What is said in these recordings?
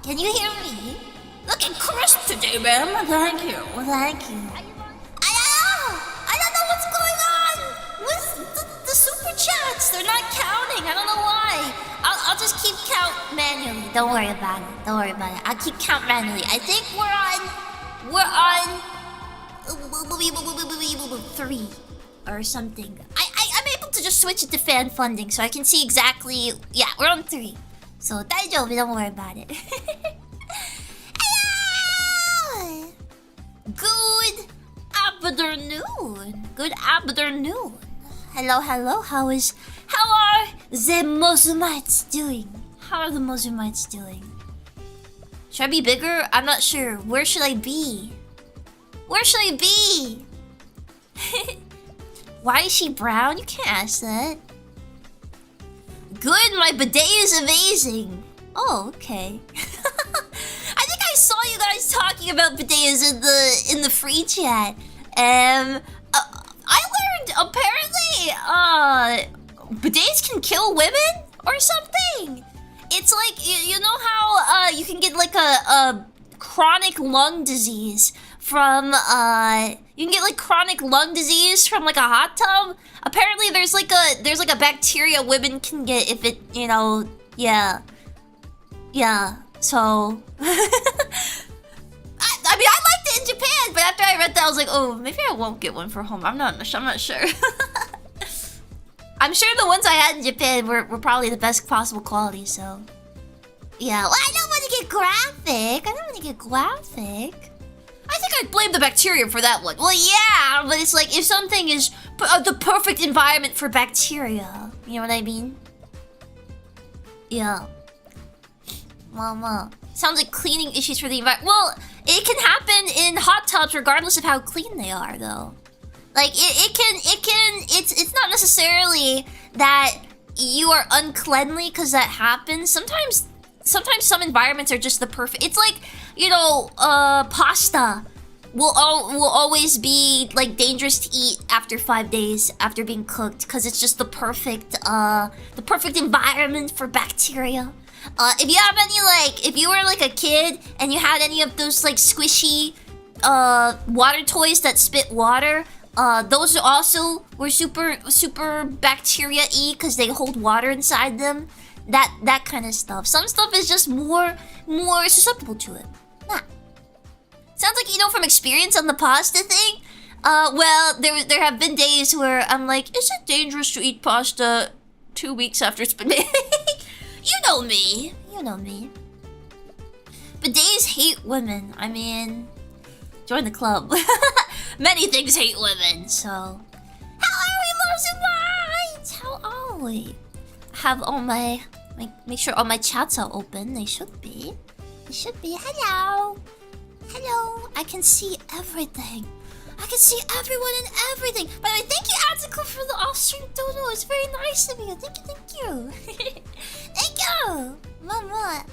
Can you hear me? Looking crisp today, ma'am. Thank you. Thank you. I don't know what's going on with the super chats. They're not counting. I don't know why. I'll just keep count manually. Don't worry about it. Don't worry about it. I'll keep count manually. I think we're on 3 or something. I'm able to just switch it to fan funding so I can see exactly. Yeah, we're on 3. So don't worry about it. Good afternoon. Good afternoon. Hello. How are the Mozumites doing? How are the Mozumites doing? Should I be bigger? I'm not sure. Where should I be? Where should I be? Why is she brown? You can't ask that. Good, my bidet is amazing. Oh, okay. I think I saw you guys talking about bidets in the free chat. I learned apparently bidets can kill women or something. It's like you know how you can get like a chronic lung disease from you can get like chronic lung disease from like a hot tub. Apparently there's like a bacteria women can get if it, you know, yeah. So I mean I liked it in Japan, but after I read that I was like, oh, maybe I won't get one for home. I'm not sure. I'm sure the ones I had in Japan were probably the best possible quality, so yeah. Well, I don't want to get graphic. I think I'd blame the bacteria for that one. Well, yeah, but it's like if something is the perfect environment for bacteria, you know what I mean? Yeah. Mama. Sounds like cleaning issues for the environment. Well, it can happen in hot tubs regardless of how clean they are, though. Like it's not necessarily that you are uncleanly because that happens. Sometimes some environments are just the perfect. It's like, you know, pasta will always be like dangerous to eat after 5 days after being cooked because it's just the perfect environment for bacteria. If you have any if you were like a kid and you had any of those like squishy water toys that spit water, those also were super bacteria-y because they hold water inside them. That kind of stuff. Some stuff is just more susceptible to it. Nah. Sounds like you know from experience on the pasta thing. Well, there have been days where I'm like, is it dangerous to eat pasta 2 weeks after it's been made? You know me. Bidets hate women. I mean, join the club. Many things hate women, so. How are we, Mozumites? How are we? Have all make sure all my chats are open. They should be. Hello. I can see everything. I can see everyone and everything. By the way, thank you, Atsuko, for the off-stream dono. It's very nice of you. Thank you. Thank you, Mama.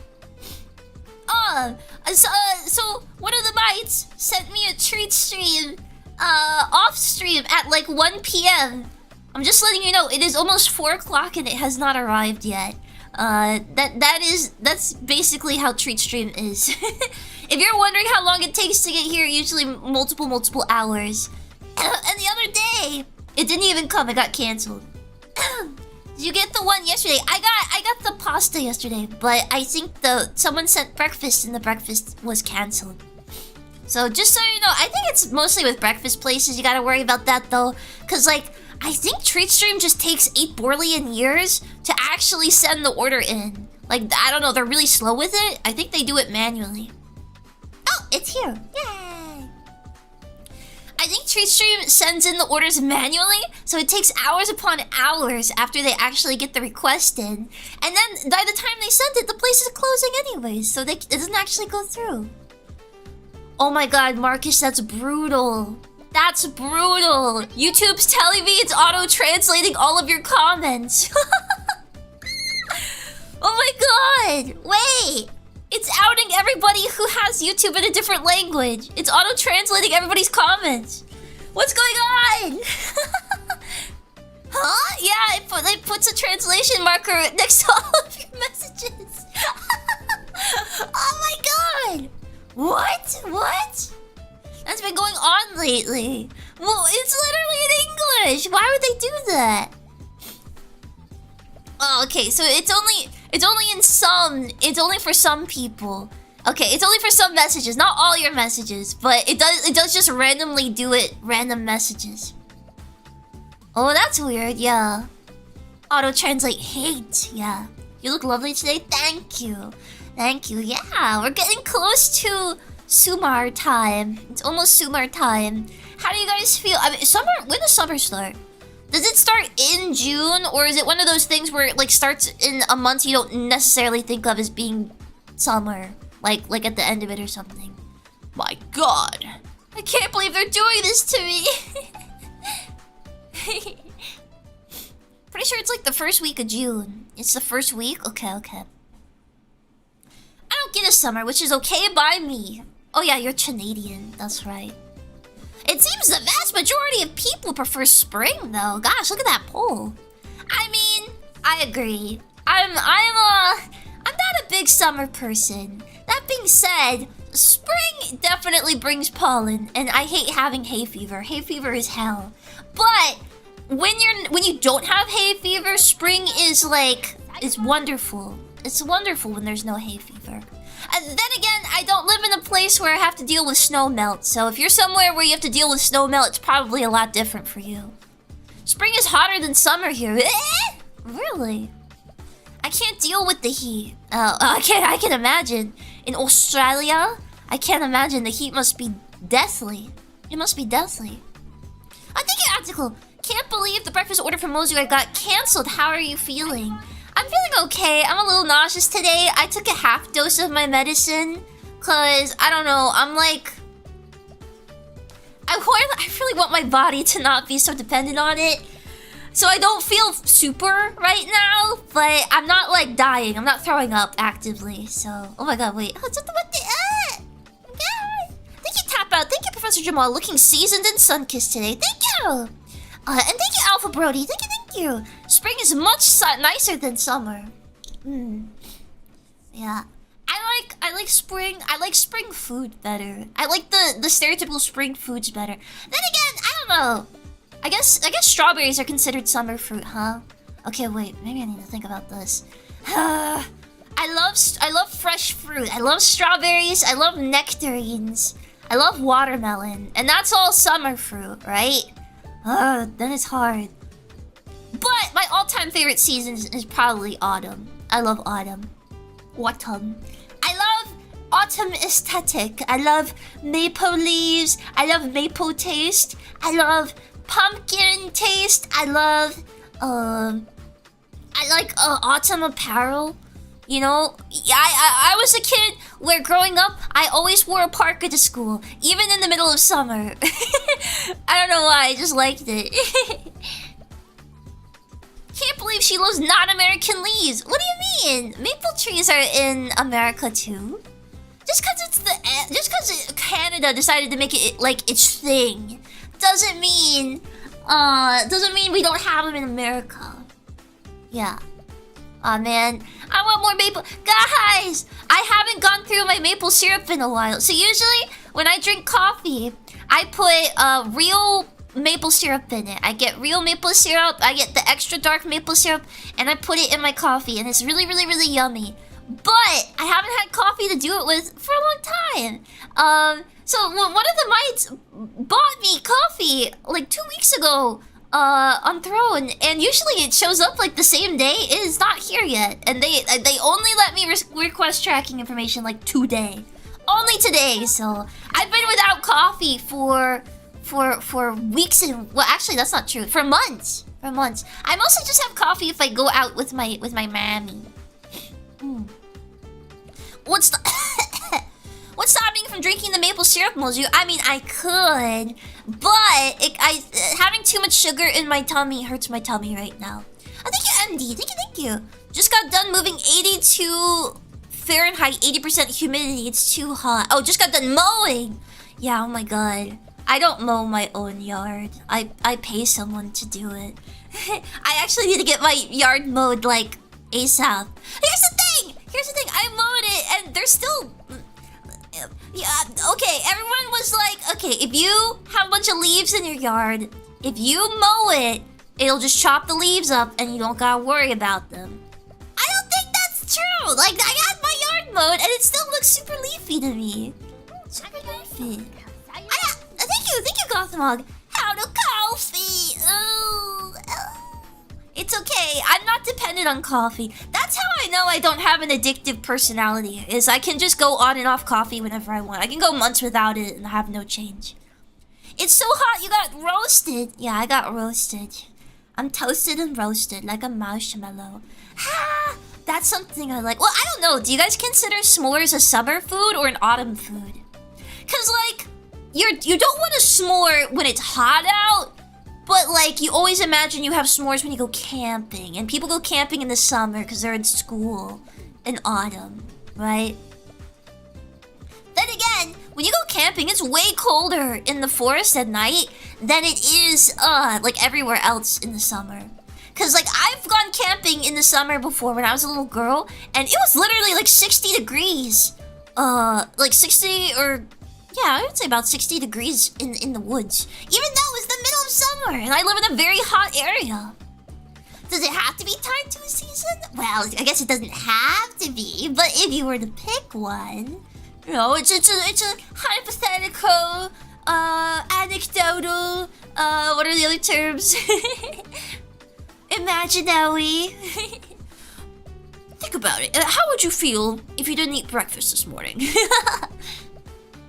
So one of the mites sent me a treat stream, off stream at like 1 p.m. I'm just letting you know it is almost 4 o'clock and it has not arrived yet. That's basically how treat stream is. If you're wondering how long it takes to get here, usually multiple hours. And the other day, it didn't even come. It got canceled. Did you get the one yesterday? I got the pasta yesterday, but I think someone sent breakfast and the breakfast was canceled. So just so you know, I think it's mostly with breakfast places. You gotta worry about that though, cause like I think Treatstream just takes 8 Borlean years to actually send the order in. Like I don't know, they're really slow with it. I think they do it manually. Oh, it's here! Yay! I think Treatstream sends in the orders manually, so it takes hours upon hours after they actually get the request in. And then, by the time they send it, the place is closing anyways, so it doesn't actually go through. Oh my god, Marcus, that's brutal. That's brutal! YouTube's telling me it's auto-translating all of your comments. Oh my god! Wait! It's outing everybody who has YouTube in a different language. It's auto-translating everybody's comments. What's going on? Huh? Yeah, it puts a translation marker next to all of your messages. Oh What? What? That's been going on lately. Well, it's literally in English. Why would they do that? Oh, okay. So it's only for some people. Okay, it's only for some messages, not all your messages, but it does just randomly do it, random messages. Oh, that's weird. Yeah. Auto translate hate. Yeah. You look lovely today. Thank you. Thank you. Yeah, we're getting close to Summer time. It's almost Summer time. How do you guys feel? I mean, summer. When does summer start? Does it start in June, or is it one of those things where it like starts in a month you don't necessarily think of as being summer, like at the end of it or something? My God, I can't believe they're doing this to me. Pretty sure it's like the first week of June. It's the first week. Okay, okay. I don't get a summer, which is okay by me. Oh yeah, you're Canadian. That's right. It seems the vast majority of people prefer spring, though. Gosh, look at that poll. I mean, I agree. I'm not a big summer person. That being said, spring definitely brings pollen, and I hate having hay fever. Hay fever is hell. But when you don't have hay fever, spring is wonderful. It's wonderful when there's no hay fever. And then again, I don't live in a place where I have to deal with snow melt. So if you're somewhere where you have to deal with snow melt, it's probably a lot different for you. Spring is hotter than summer here. Really? I can't deal with the heat. I can imagine. In Australia, I can't imagine. The heat must be deathly. It must be deathly. I think your article. Can't believe the breakfast order from Mozu I got canceled. How are you feeling? I'm feeling okay. I'm a little nauseous today. I took a half dose of my medicine. Cause, I don't know, I'm like... I really want my body to not be so dependent on it. So I don't feel super right now. But I'm not like dying. I'm not throwing up actively. So, oh my god, wait. Thank you, Tap Out. Thank you, Professor Jamal. Looking seasoned and sun-kissed today. Thank you. And thank you, Alpha Brody. Thank you. Spring is much nicer than summer. Yeah. I like spring. I like spring food better. I like the stereotypical spring foods better. Then again, I don't know. I guess strawberries are considered summer fruit, huh? Okay, wait. Maybe I need to think about this. I love fresh fruit. I love strawberries. I love nectarines. I love watermelon. And that's all summer fruit, right? Then it's hard. But my all-time favorite season is probably autumn. I love autumn. Autumn. I love autumn aesthetic. I love maple leaves. I love maple taste. I love pumpkin taste. I love autumn apparel. You know, I was a kid where growing up, I always wore a parka to school, even in the middle of summer. I don't know why, I just liked it. Can't believe she loves non-American leaves. What do you mean? Maple trees are in America too. Just because Canada decided to make it like its thing, doesn't mean we don't have them in America. Yeah. Aw, man. I want more maple... Guys! I haven't gone through my maple syrup in a while. So usually, when I drink coffee, I put real maple syrup in it. I get real maple syrup, I get the extra dark maple syrup, and I put it in my coffee. And it's really, really, really yummy. But I haven't had coffee to do it with for a long time. So one of the mites bought me coffee like 2 weeks ago. On Throne, and usually it shows up like the same day. It is not here yet, and they only let me request tracking information like today, only today. So I've been without coffee for weeks and well, actually that's not true. For months. I mostly just have coffee if I go out with my mammy. What's stopping me from drinking the maple syrup, Mozu? I mean, I could, but having too much sugar in my tummy hurts my tummy right now. Thank you, MD. Thank you. Just got done moving 82 Fahrenheit, 80% humidity. It's too hot. Oh, just got done mowing. Yeah, oh my god. I don't mow my own yard. I pay someone to do it. I actually need to get my yard mowed, like, ASAP. Here's the thing! I mowed it, and there's still... Yeah, okay, everyone was like, okay, if you have a bunch of leaves in your yard, if you mow it, it'll just chop the leaves up and you don't gotta worry about them. I don't think that's true. Like, I got my yard mowed and it still looks super leafy to me. Super leafy. Thank you, Gothmog. How to coffee? Oh. It's okay. I'm not dependent on coffee. That's how I know I don't have an addictive personality, is I can just go on and off coffee whenever I want. I can go months without it and have no change. It's so hot you got roasted. Yeah, I got roasted. I'm toasted and roasted like a marshmallow. Ha! That's something I like. Well, I don't know. Do you guys consider s'mores a summer food or an autumn food? Cause like, you don't want a s'more when it's hot out, but like you always imagine you have s'mores when you go camping, and people go camping in the summer because they're in school in autumn, right? Then again, when you go camping, it's way colder in the forest at night than it is like everywhere else in the summer. Cause like I've gone camping in the summer before when I was a little girl, and it was literally like 60 degrees. Like 60 or yeah, I would say about 60 degrees in the woods. Even though it's the middle of summer and I live in a very hot area. Does it have to be tied to a season? Well, I guess it doesn't have to be, but if you were to pick one, you know, it's a hypothetical, anecdotal, what are the other terms? Imaginary. Think about it. How would you feel if you didn't eat breakfast this morning?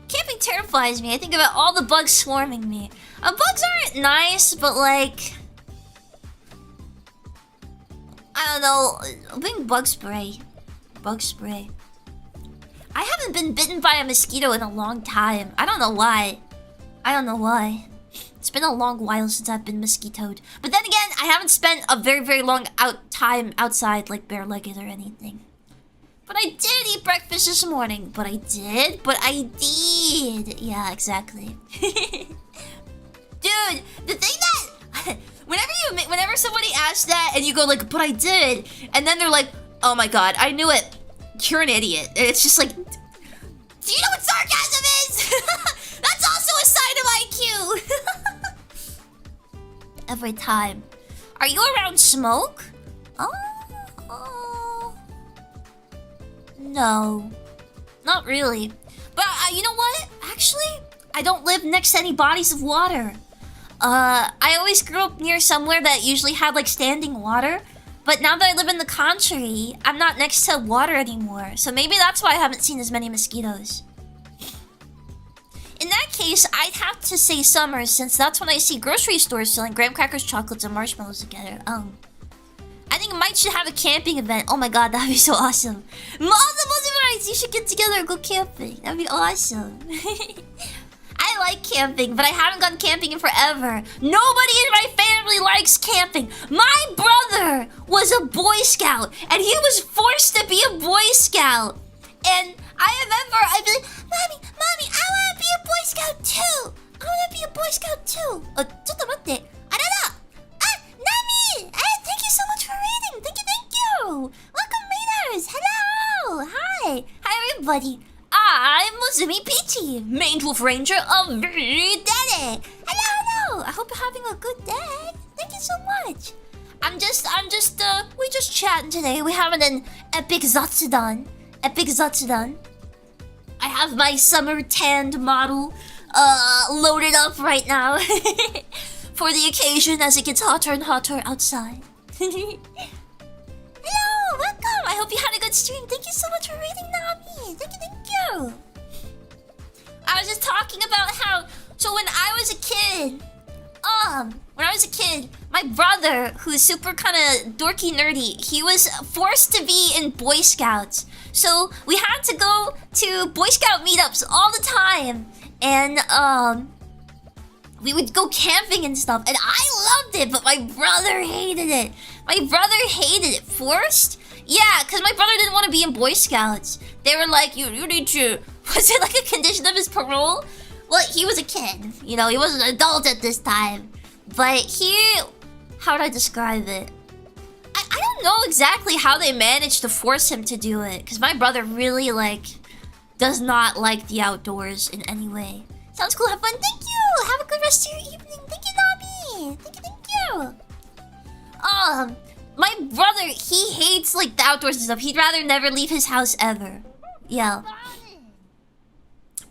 Camping terrifies me. I think about all the bugs swarming me. Bugs aren't nice, but like, I don't know. Bring bug spray. Bug spray. I haven't been bitten by a mosquito in a long time. I don't know why. I don't know why. It's been a long while since I've been mosquitoed. But then again, I haven't spent a very, very long time outside, like bare-legged or anything. But I did eat breakfast this morning. But I did. Yeah, exactly. Dude, the thing that... Whenever somebody asks that and you go like, but I did. And then they're like, oh my god, I knew it. You're an idiot. And it's just like... Do you know what sarcasm is? That's also a sign of IQ. Every time. Are you around smoke? Oh. No. Not really. But you know what? Actually, I don't live next to any bodies of water. I always grew up near somewhere that usually had like standing water. But now that I live in the country, I'm not next to water anymore. So maybe that's why I haven't seen as many mosquitoes. In that case, I'd have to say summer, since that's when I see grocery stores selling graham crackers, chocolates, and marshmallows together. I think I might should have a camping event. Oh my god, that'd be so awesome. You should get together and go camping. That'd be awesome. I like camping, but I haven't gone camping in forever. Nobody in my family likes camping. My brother was a Boy Scout, and he was forced to be a Boy Scout. And I remember I'd be like, Mommy, I want to be a Boy Scout too. I want to be a Boy Scout too. ちょっと待って。あれだ。Nami! Thank you so much for reading. Thank you. Welcome, readers. Hello. Hi, everybody. I'm Mozumi Pichi, main wolf ranger of V-Dere. Hello. I hope you're having a good day. Thank you so much. We just chatting today. We're having an epic zatsudan. I have my summer tanned model loaded up right now for the occasion as it gets hotter and hotter outside. Hello, welcome. I hope you had a good stream. Thank you so much for reading, Nami. Thank you. I was just talking about how, so when I was a kid, my brother, who's super kind of dorky nerdy, he was forced to be in Boy Scouts. So we had to go to Boy Scout meetups all the time. And we would go camping and stuff. And I loved it, but my brother hated it. Forced? Yeah, because my brother didn't want to be in Boy Scouts. They were like, you need to... Was it like a condition of his parole? Well, he was a kid. You know, he was an adult at this time. But how would I describe it? I don't know exactly how they managed to force him to do it. Because my brother really, like, does not like the outdoors in any way. Sounds cool. Have fun. Thank you. Have a good rest of your evening. Thank you, Nobby. Thank you. My brother, he hates like the outdoors and stuff. He'd rather never leave his house ever. Yeah.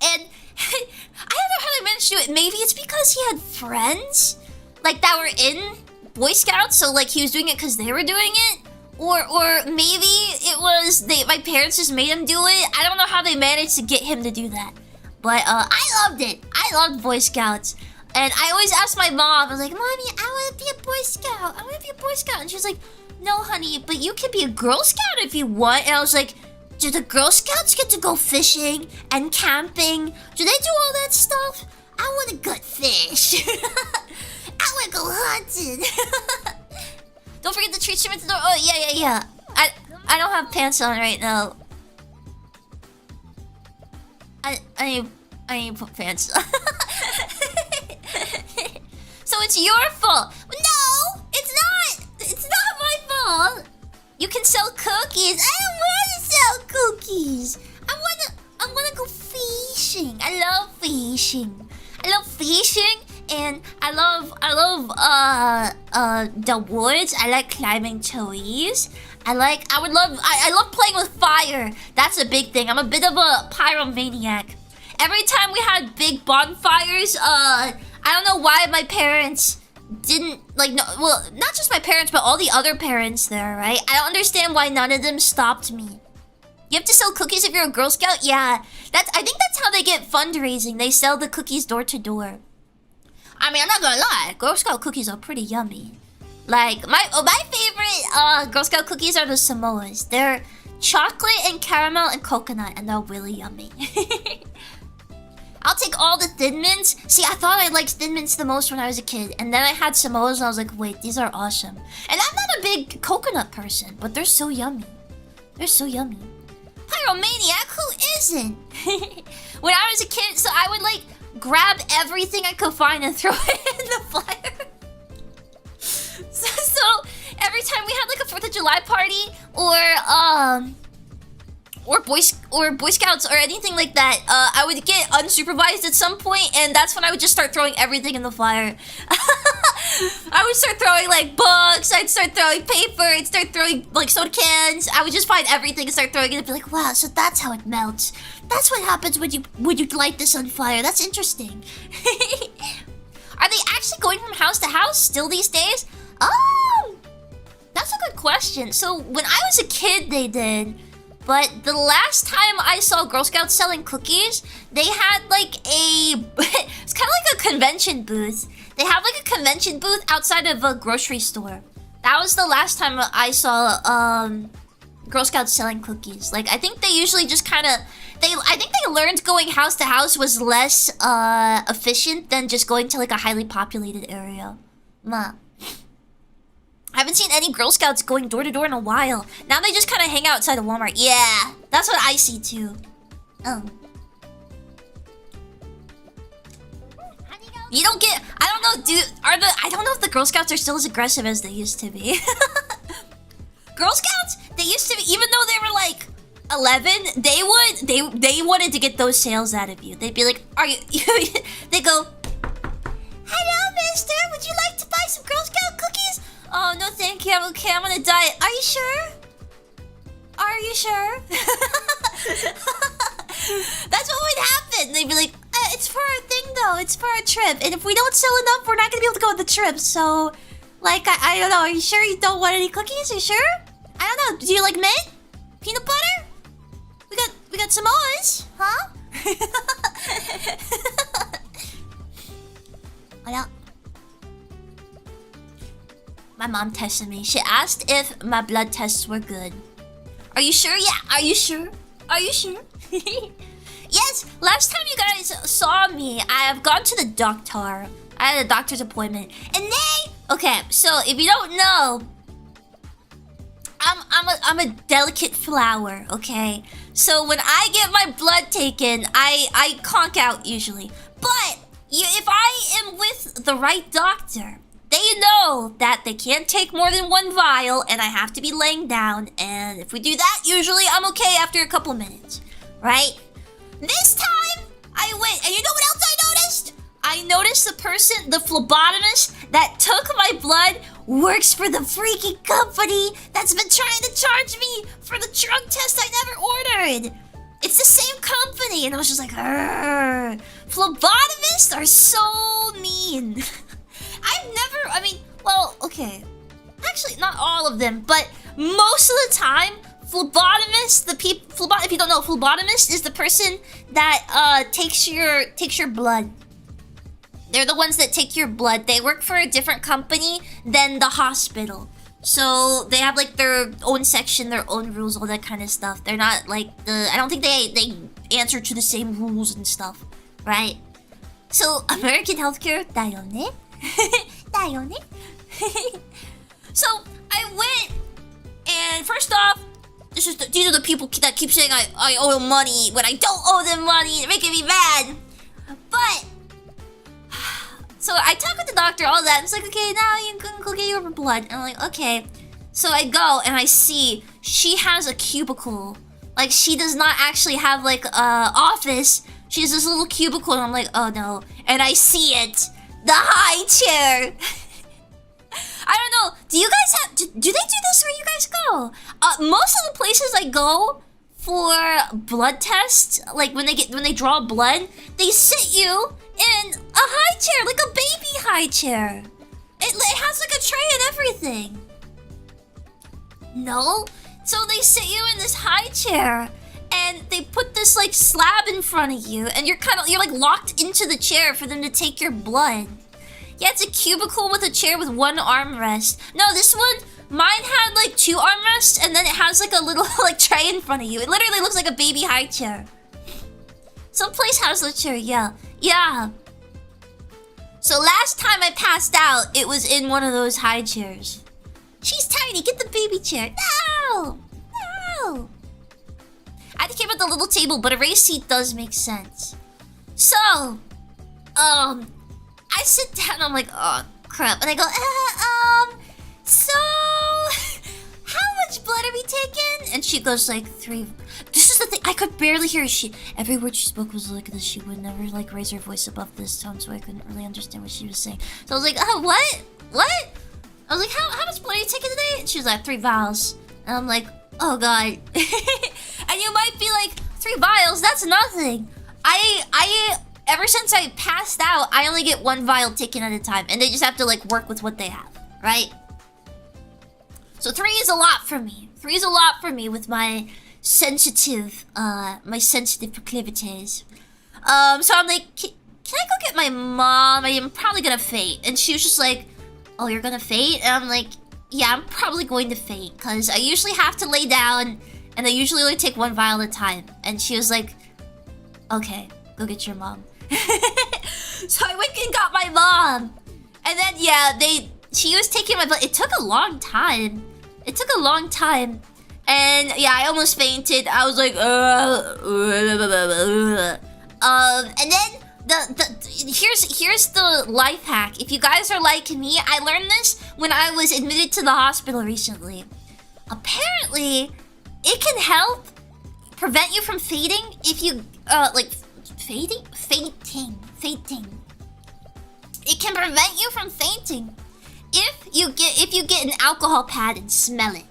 And I don't know how they managed to do it. Maybe it's because he had friends like that were in Boy Scouts, so like he was doing it because they were doing it. Or maybe it was my parents just made him do it. I don't know how they managed to get him to do that. But I loved it. I loved Boy Scouts. And I always asked my mom, I was like, Mommy, I want to be a Boy Scout. I want to be a Boy Scout. And she was like, no, honey, but you can be a Girl Scout if you want. And I was like, do the Girl Scouts get to go fishing and camping? Do they do all that stuff? I want to gut fish. I want to go hunting. Don't forget the treat stream at the door. Oh, yeah. I don't have pants on right now. I need to put pants on. So it's your fault. No, it's not. It's not my fault. You can sell cookies. I don't want to sell cookies. I wanna go fishing. I love fishing. And I love the woods. I like climbing trees. I love playing with fire. That's a big thing. I'm a bit of a pyromaniac. Every time we had big bonfires, I don't know why my parents didn't not just my parents, but all the other parents there, right? I don't understand why none of them stopped me. You have to sell cookies if you're a Girl Scout? Yeah. I think that's how they get fundraising. They sell the cookies door to door. I mean, I'm not gonna lie, Girl Scout cookies are pretty yummy. Like, my favorite Girl Scout cookies are the Samoas. They're chocolate and caramel and coconut, and they're really yummy. I'll take all the Thin Mints. See, I thought I liked Thin Mints the most when I was a kid, and then I had Samoas and I was like, wait, these are awesome. And I'm not a big coconut person, but they're so yummy. They're so yummy. Pyromaniac, who isn't? When I was a kid, so I would like grab everything I could find and throw it in the fire. So every time we had like a 4th of July party or Boy Scouts or anything like that, I would get unsupervised at some point, and that's when I would just start throwing everything in the fire. I would start throwing like books, I'd start throwing paper, I'd start throwing like soda cans. I would just find everything and start throwing it and be like, wow, so that's how it melts. That's what happens when you light this on fire. That's interesting. Are they actually going from house to house still these days? Oh, that's a good question. So when I was a kid, they did. But the last time I saw Girl Scouts selling cookies, they had like it's kind of like a convention booth. They have like a convention booth outside of a grocery store. That was the last time I saw Girl Scouts selling cookies. Like, I think they usually just kind of I think they learned going house to house was less efficient than just going to like a highly populated area. Ma. I haven't seen any Girl Scouts going door to door in a while. Now they just kind of hang out outside of Walmart. Yeah, that's what I see too. You don't get. I don't know, dude. I don't know if the Girl Scouts are still as aggressive as they used to be. Girl Scouts, they used to be. Even though they were like 11, they wanted to get those sales out of you. They'd be like, "Are you?" They go, "Hello, Mister. Would you like to buy some Girl Scout cookies?" Oh, no thank you, I'm okay, I'm on a diet. Are you sure? Are you sure? That's what would happen. They'd be like, it's for our thing though, it's for our trip. And if we don't sell enough, we're not gonna be able to go on the trip. So, like, I don't know, are you sure you don't want any cookies? Are you sure? I don't know, do you like mint? Peanut butter? We got Samoas, huh? Hola. My mom tested me. She asked if my blood tests were good. Are you sure? Yeah, are you sure? Are you sure? Yes, last time you guys saw me, I have gone to the doctor. I had a doctor's appointment. And okay, so if you don't know, I'm a delicate flower, okay? So when I get my blood taken, I conk out usually. But if I am with the right doctor, they know that they can't take more than one vial and I have to be laying down. And if we do that, usually I'm okay after a couple minutes, right? This time, I went, and you know what else I noticed? I noticed the phlebotomist that took my blood works for the freaking company that's been trying to charge me for the drug test I never ordered. It's the same company, and I was just like, "Argh. Phlebotomists are so mean." Okay. Actually, not all of them, but most of the time, phlebotomist, if you don't know, phlebotomist is the person that takes your blood. They're the ones that take your blood. They work for a different company than the hospital. So they have like their own section, their own rules, all that kind of stuff. They're not like I don't think they answer to the same rules and stuff, right? So American healthcare, だよね? だよね? So I went, and first off, these are the people that keep saying I owe them money when I don't owe them money. They're making me mad. But so I talk with the doctor, all that. It's like, okay, now you can go get your blood. And I'm like, okay. So I go and I see she has a cubicle. Like, she does not actually have like a office. She has this little cubicle, and I'm like, oh no. And I see it, the high chair. I don't know. Do you guys have? Do they do this where you guys go? Most of the places I go for blood tests, like when they draw blood, they sit you in a high chair, like a baby high chair. It has like a tray and everything. No, so they sit you in this high chair, and they put this like slab in front of you, and you're like locked into the chair for them to take your blood. Yeah, it's a cubicle with a chair with one armrest. No, this one, mine had like 2 armrests, and then it has like a little like tray in front of you. It literally looks like a baby high chair. Some place has a chair, yeah. Yeah. So last time I passed out, it was in one of those high chairs. She's tiny, get the baby chair. No! No! I had to keep at the little table, but a raised seat does make sense. So, I sit down, I'm like, oh, crap. And I go, so, how much blood are we taking? And she goes like, 3. This is the thing, I could barely hear her. Every word she spoke was like this. She would never like raise her voice above this tone, so I couldn't really understand what she was saying. So I was like, what? What? I was like, how much blood are you taking today? And she was like, 3 vials. And I'm like, oh god. And you might be like, 3 vials, that's nothing. Ever since I passed out, I only get 1 vial taken at a time, and they just have to like work with what they have, right? So 3 is a lot for me. 3 is a lot for me with my sensitive proclivities. So I'm like, can I go get my mom? I am probably gonna faint. And she was just like, oh, you're gonna faint? And I'm like, yeah, I'm probably going to faint, because I usually have to lay down, and I usually only take 1 vial at a time. And she was like, okay, go get your mom. So I went and got my mom. And then, yeah, she was taking my blood. It took a long time. And yeah, I almost fainted. I was like, and then here's the life hack. If you guys are like me, I learned this when I was admitted to the hospital recently. Apparently, it can help prevent you from fainting if you fainting. It can prevent you from fainting if you get an alcohol pad and smell it.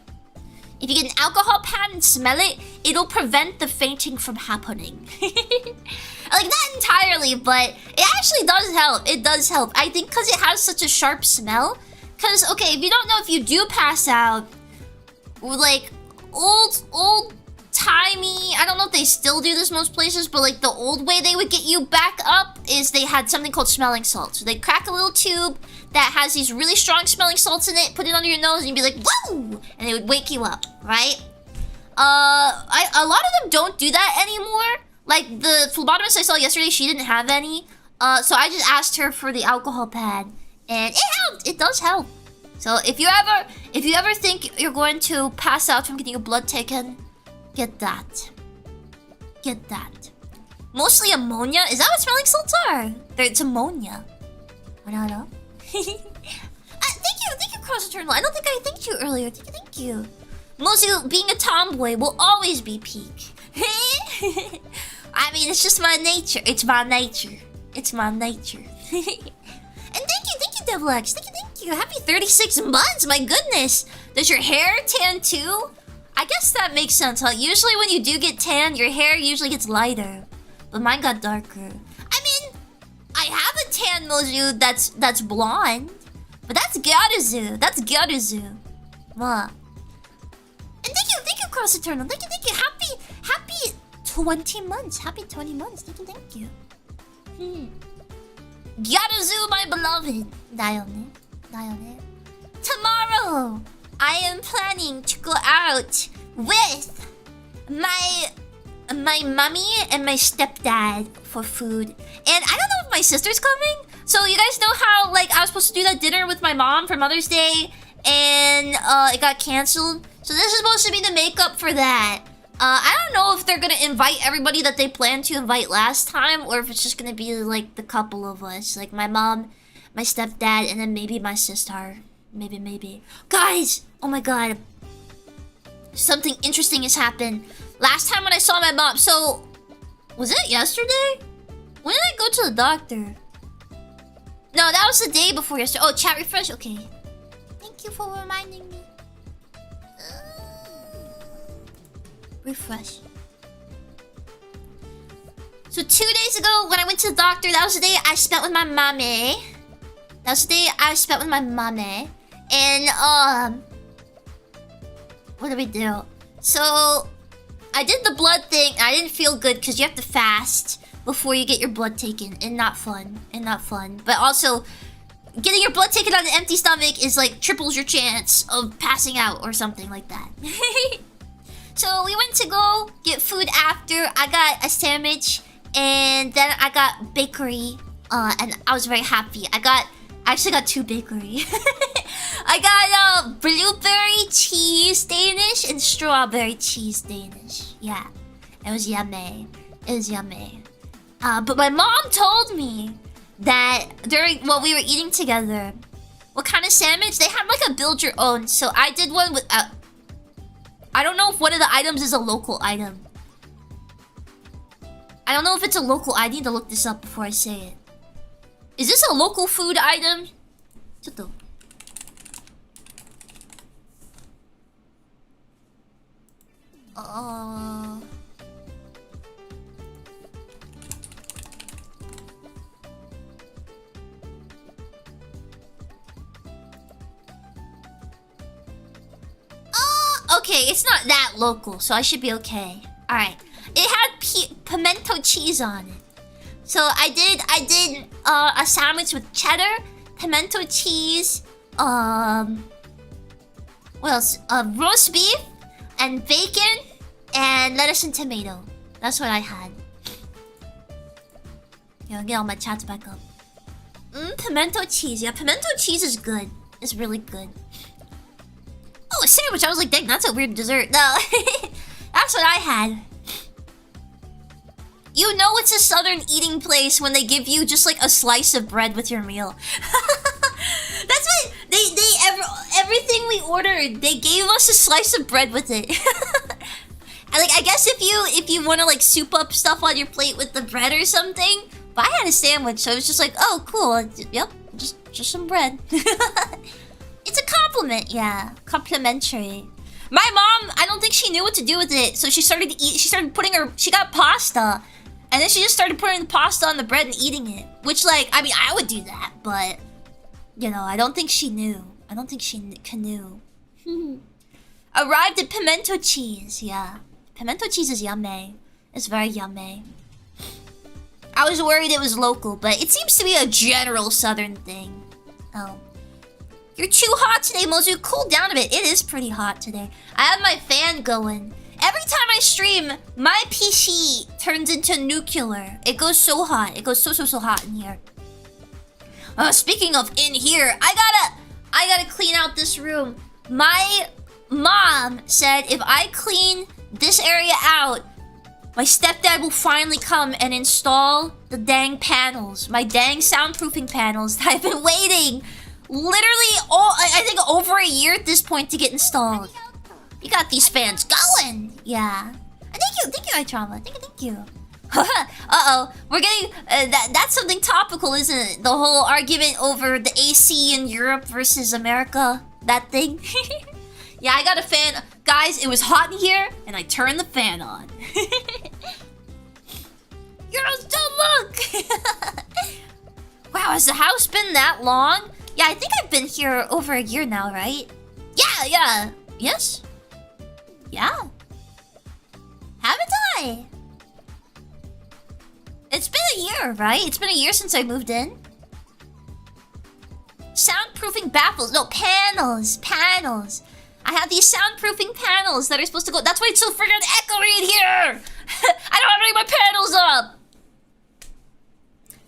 If you get an alcohol pad and smell it, it'll prevent the fainting from happening. Like, not entirely, but it actually does help. It does help. I think because it has such a sharp smell. Because, okay, if you don't know, if you do pass out, like, old-timey, I don't know if they still do this most places, but like the old way they would get you back up is they had something called smelling salts. So they crack a little tube that has these really strong smelling salts in it, put it under your nose, and you'd be like, whoa! And they would wake you up, right? A lot of them don't do that anymore. Like the phlebotomist I saw yesterday, she didn't have any. So I just asked her for the alcohol pad, and it helped. It does help. So if you ever think you're going to pass out from getting your blood taken, get that. Get that. Mostly ammonia. Is that what smelling salts are? It's ammonia. I don't know. Thank you, Cross Eternal. I don't think I thanked you earlier. Thank you. Mostly being a tomboy will always be peak. I mean, it's just my nature. It's my nature. It's my nature. And thank you, Devil X. Thank you. Happy 36 months. My goodness. Does your hair tan too? I guess that makes sense, huh? Usually when you do get tan, your hair usually gets lighter. But mine got darker. I mean, I have a tan Mozu that's blonde. But that's Gyaruzu. That's Gyaruzu. What? And thank you, Cross Eternal. Thank you. Happy 20 months. Happy 20 months. Thank you. Gyaruzu, my beloved. Dayone. Tomorrow, I am planning to go out with my mommy and my stepdad for food. And I don't know if my sister's coming. So you guys know how like I was supposed to do that dinner with my mom for Mother's Day and it got canceled. So this is supposed to be the makeup for that. I don't know if they're gonna invite everybody that they planned to invite last time or if it's just gonna be like the couple of us. Like my mom, my stepdad, and then maybe my sister. Maybe. Guys! Oh my god. Something interesting has happened. Last time when I saw my mom, so... Was it yesterday? When did I go to the doctor? No, that was the day before yesterday. Oh, chat refresh? Okay. Thank you for reminding me. Refresh. So 2 days ago, when I went to the doctor, that was the day I spent with my mommy. And, what did we do? So, I did the blood thing. I didn't feel good because you have to fast before you get your blood taken. And not fun. But also, getting your blood taken on an empty stomach is like triples your chance of passing out or something like that. So, we went to go get food after. I got a sandwich. And then I got bakery. And I was very happy. I actually got 2 bakery. I got blueberry cheese Danish and strawberry cheese Danish. Yeah, it was yummy. But my mom told me that during while we were eating together, what kind of sandwich? They had like a build your own. So I did one with. I don't know if one of the items is a local item. I don't know if it's a local. I need to look this up before I say it. Is this a local food item? Okay, it's not that local, so I should be okay. Alright. It had pimento cheese on it. So I did a sandwich with cheddar, pimento cheese, what else? Roast beef and bacon and lettuce and tomato. That's what I had. Yeah, I'll get all my chats back up. Pimento cheese. Yeah, pimento cheese is good. It's really good. Oh, a sandwich. I was like, dang, that's a weird dessert. No, that's what I had. You know it's a southern eating place when they give you just like a slice of bread with your meal. That's what everything we ordered, they gave us a slice of bread with it. Like I guess if you want to like soup up stuff on your plate with the bread or something. But I had a sandwich, so it was just like, oh cool, yep, just some bread. It's a compliment, yeah, complimentary. My mom, I don't think she knew what to do with it, so she started to eat. She got pasta, and then she just started putting the pasta on the bread and eating it. Which, like, I mean, I would do that, but you know, I don't think she knew. I don't think she knew. Arrived at pimento cheese, yeah. Pimento cheese is yummy. It's very yummy. I was worried it was local, but it seems to be a general southern thing. Oh. You're too hot today, Mozu. Cool down a bit. It is pretty hot today. I have my fan going. Every time I stream, my PC turns into nuclear. It goes so hot. It goes so hot in here. Speaking of in here, I gotta clean out this room. My mom said if I clean this area out, my stepdad will finally come and install the dang panels. My dang soundproofing panels that I've been waiting literally, I think over a year at this point to get installed. You got these fans going. Yeah. And Thank you, iTrauma. Thank you. Uh-oh, we're getting that's something topical, isn't it? The whole argument over the AC in Europe versus America. That thing. Yeah, I got a fan. Guys, it was hot in here, and I turned the fan on. Girls, don't look! Wow, has the house been that long? Yeah, I think I've been here over a year now, right? Yeah. Yes? Yeah. Haven't I? It's been a year, right? It's been a year since I moved in. Soundproofing baffles. No, panels. I have these soundproofing panels that are supposed to go. That's why it's so friggin' echoey in here. I don't have any of my panels up.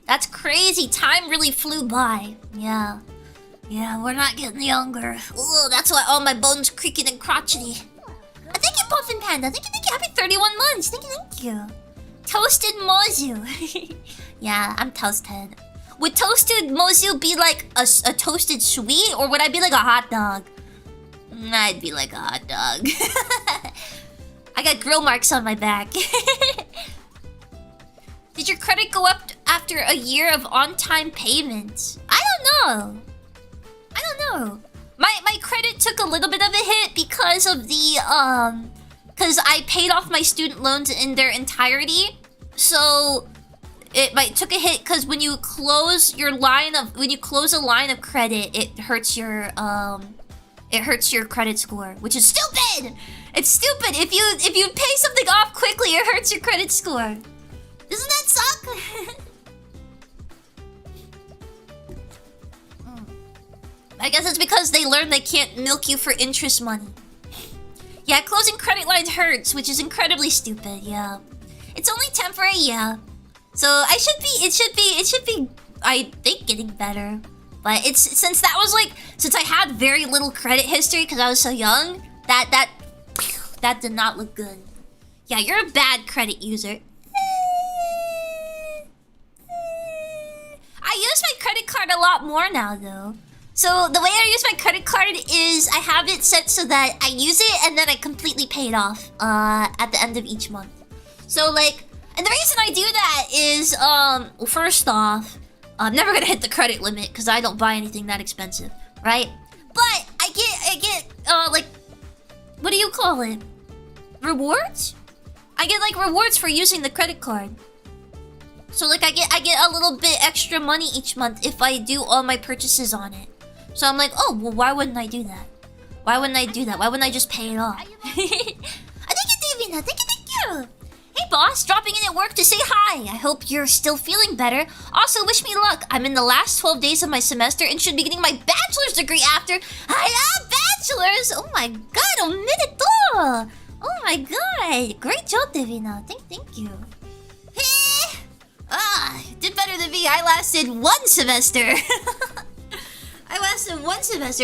That's crazy. Time really flew by. Yeah, we're not getting younger. Ooh, that's why all my bones creaking and crotchety. Thank you, Puffin Panda. Thank you. Happy 31 months. Thank you. Toasted Mozu. Yeah, I'm toasted. Would toasted Mozu be like a toasted sweet, or would I be like a hot dog? I'd be like a hot dog. I got grill marks on my back. Did your credit go up after a year of on-time payments? I don't know. My credit took a little bit of a hit because of the because I paid off my student loans in their entirety. So it took a hit because when you close a line of credit, it hurts your credit score, which is stupid. It's stupid. If you pay something off quickly, it hurts your credit score. Doesn't that suck? I guess it's because they learned they can't milk you for interest money. Yeah, closing credit lines hurts, which is incredibly stupid. Yeah, it's only temporary. Yeah, so it should be. I think getting better, but since I had very little credit history because I was so young. That did not look good. Yeah, you're a bad credit user. I use my credit card a lot more now, though. So the way I use my credit card is I have it set so that I use it and then I completely pay it off at the end of each month. So and the reason I do that is well, first off, I'm never gonna hit the credit limit because I don't buy anything that expensive, right? But I get what do you call it? Rewards? I get rewards for using the credit card. So I get a little bit extra money each month if I do all my purchases on it. So I'm like, oh, well, why wouldn't I do that? Why wouldn't I just pay it off? Thank you, Davina. Thank you. Hey, boss, dropping in at work to say hi. I hope you're still feeling better. Also, wish me luck. I'm in the last 12 days of my semester and should be getting my bachelor's degree after. Bachelor's! Oh my god, omedetou! Oh my god. Great job, Davina. Thank you. You did better than me. I lasted one semester.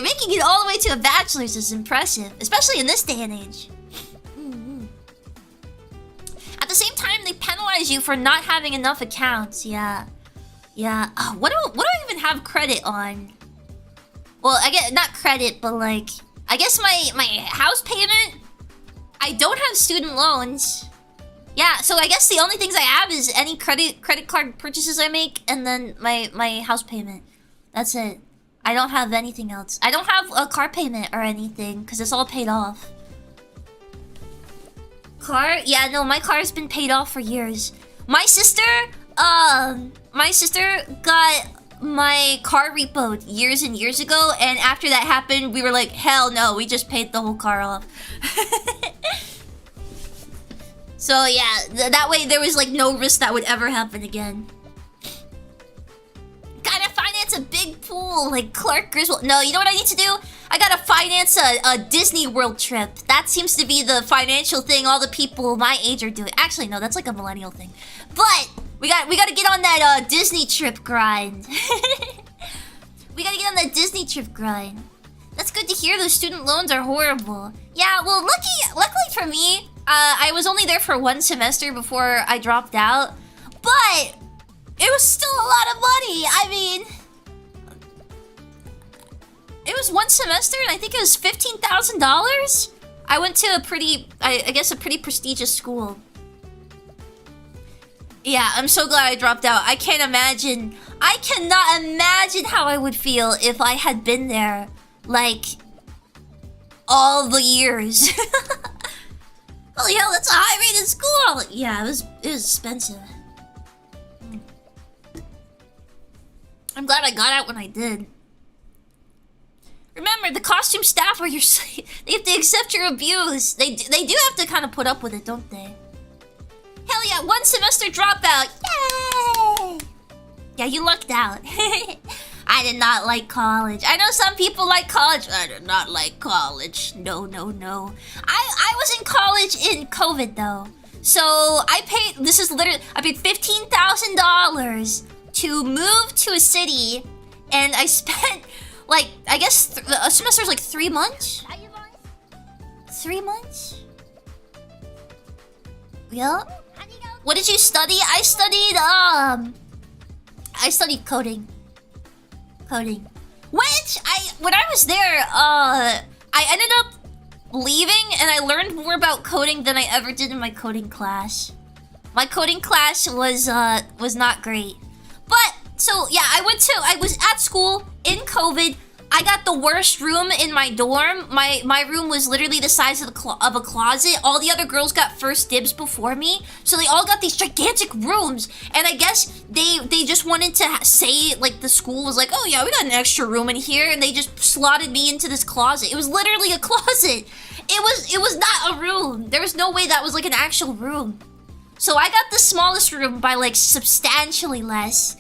Making it all the way to a bachelor's is impressive, especially in this day and age. At the same time, they penalize you for not having enough accounts. Yeah. What do I even have credit on? Well, I get not credit, but I guess my house payment. I don't have student loans. Yeah, so I guess the only things I have is any credit card purchases I make, and then my house payment. That's it. I don't have anything else. I don't have a car payment or anything because it's all paid off. Car? Yeah, no, my car's been paid off for years. My sister got my car repoed years and years ago, and after that happened, we were like, hell no, we just paid the whole car off. So yeah, that way there was no risk that would ever happen again. Gotta finance a big pool like Clark Griswold. No, you know what I need to do? I gotta finance a Disney World trip. That seems to be the financial thing all the people my age are doing. Actually, no, that's a millennial thing. But we gotta get on that Disney trip grind. We gotta get on that Disney trip grind. That's good to hear. Those student loans are horrible. Yeah, well, luckily for me, I was only there for one semester before I dropped out, but it was still a lot of money. I mean, it was one semester and I think it was $15,000. I went to a pretty, I guess a pretty prestigious school. Yeah, I'm so glad I dropped out. I cannot imagine how I would feel if I had been there, like, all the years. Holy hell, that's a high-rated school! Yeah, it was expensive. I'm glad I got out when I did. Remember, the costume staff are your... They have to accept your abuse. They do have to kind of put up with it, don't they? Hell yeah, 1 semester dropout! Yay! Yeah, you lucked out. I did not like college. I know some people like college. I did not like college. No, no, no. I was in college in COVID, though. So, I paid... This is literally... I paid $15,000 to move to a city. And I spent... Like, I guess a semester's like 3 months? 3 months? Yeah? What did you study? I studied coding. Coding. Which, when I was there, I ended up leaving and I learned more about coding than I ever did in my coding class. My coding class was not great. But, so yeah, I was at school in COVID. I got the worst room in my dorm. My room was literally the size of a closet. All the other girls got first dibs before me, so they all got these gigantic rooms. And I guess they just wanted to say, like, the school was like, oh yeah, we got an extra room in here, and they just slotted me into this closet. It was literally a closet. It was not a room. There was no way that was like an actual room. So I got the smallest room by like substantially less.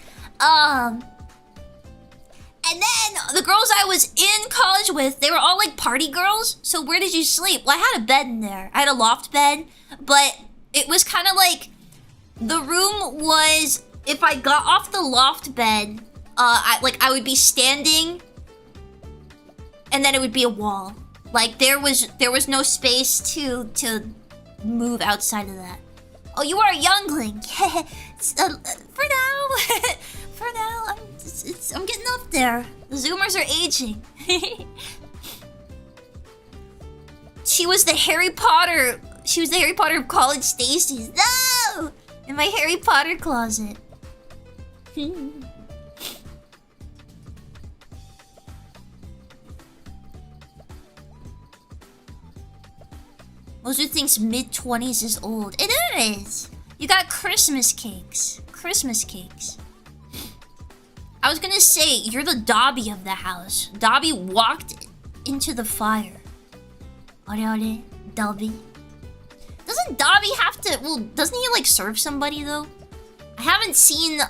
And then the girls I was in college with, they were all like party girls. So where did you sleep? Well, I had a bed in there. I had a loft bed, but it was kind of like the room was, if I got off the loft bed, I would be standing and then it would be a wall. Like there was no space to move outside of that. Oh, you are a youngling. For now. For now, I'm getting up there. The Zoomers are aging. She was the Harry Potter of College Stacy's. No! In my Harry Potter closet. Mozu thinks mid-20s is old. It is! You got Christmas cakes. Christmas cakes. I was gonna say, you're the Dobby of the house. Dobby walked into the fire. Are Dobby? Doesn't Dobby have to... Well, doesn't he, like, serve somebody, though? I haven't seen,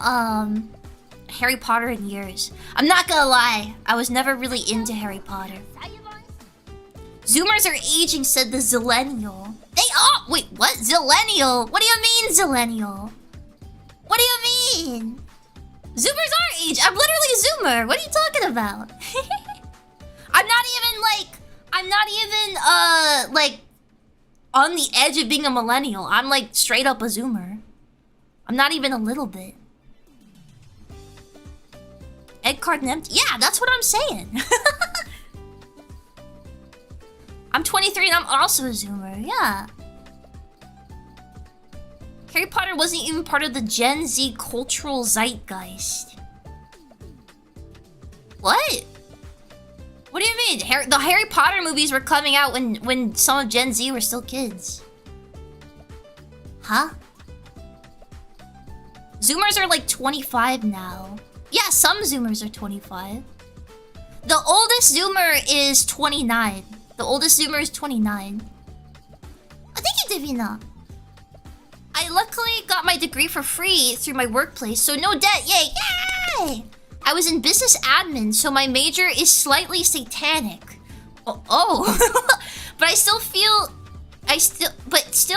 Harry Potter in years. I'm not gonna lie. I was never really into Harry Potter. Zoomers are aging, said the Zillennial. They are... Wait, what? Zillennial? What do you mean, Zillennial? What do you mean? Zoomers are age. I'm literally a Zoomer. What are you talking about? I'm not even, like, on the edge of being a millennial. I'm, like, straight up a Zoomer. I'm not even a little bit. Egg carton empty? Yeah, that's what I'm saying. I'm 23 and I'm also a Zoomer. Yeah. Harry Potter wasn't even part of the Gen Z cultural zeitgeist. What? What do you mean? The Harry Potter movies were coming out when some of Gen Z were still kids. Huh? Zoomers are like 25 now. Yeah, some Zoomers are 25. The oldest Zoomer is 29. The oldest Zoomer is 29. Oh, thank you, Divina. I luckily got my degree for free through my workplace, so no debt. Yay! Yay! I was in business admin, so my major is slightly satanic. Oh. But still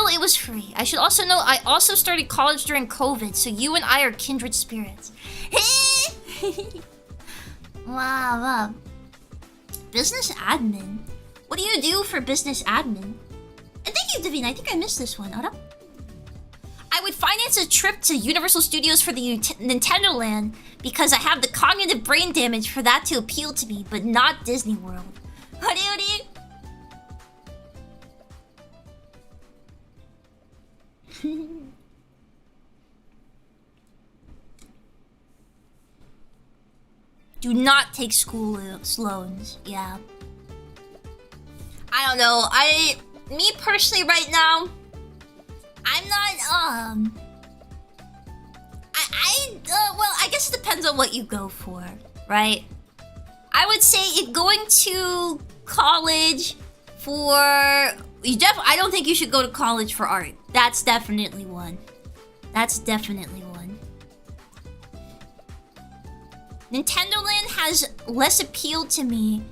it was free. I should also know I also started college during COVID, so you and I are kindred spirits. Wow. Business admin. What do you do for business admin? And thank you, Davina. I think I missed this one. Hold up. I would finance a trip to Universal Studios for the Nintendo Land because I have the cognitive brain damage for that to appeal to me, but not Disney World. What do you do? Do not take school loans. Yeah. I don't know. Me personally right now, I'm not, well, I guess it depends on what you go for, right? I would say if going to college for... I don't think you should go to college for art. That's definitely one. That's definitely one. Nintendo Land has less appeal to me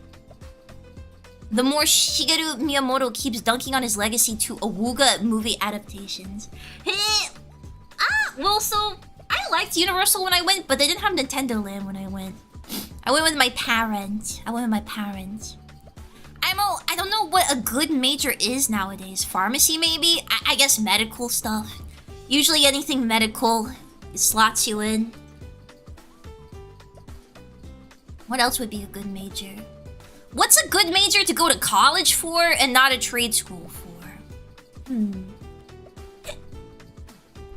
the more Shigeru Miyamoto keeps dunking on his legacy to Awuga movie adaptations. Well, so I liked Universal when I went, but they didn't have Nintendo Land when I went. I went with my parents. I don't know what a good major is nowadays. Pharmacy, maybe? I guess medical stuff. Usually anything medical, it slots you in. What else would be a good major? What's a good major to go to college for and not a trade school for?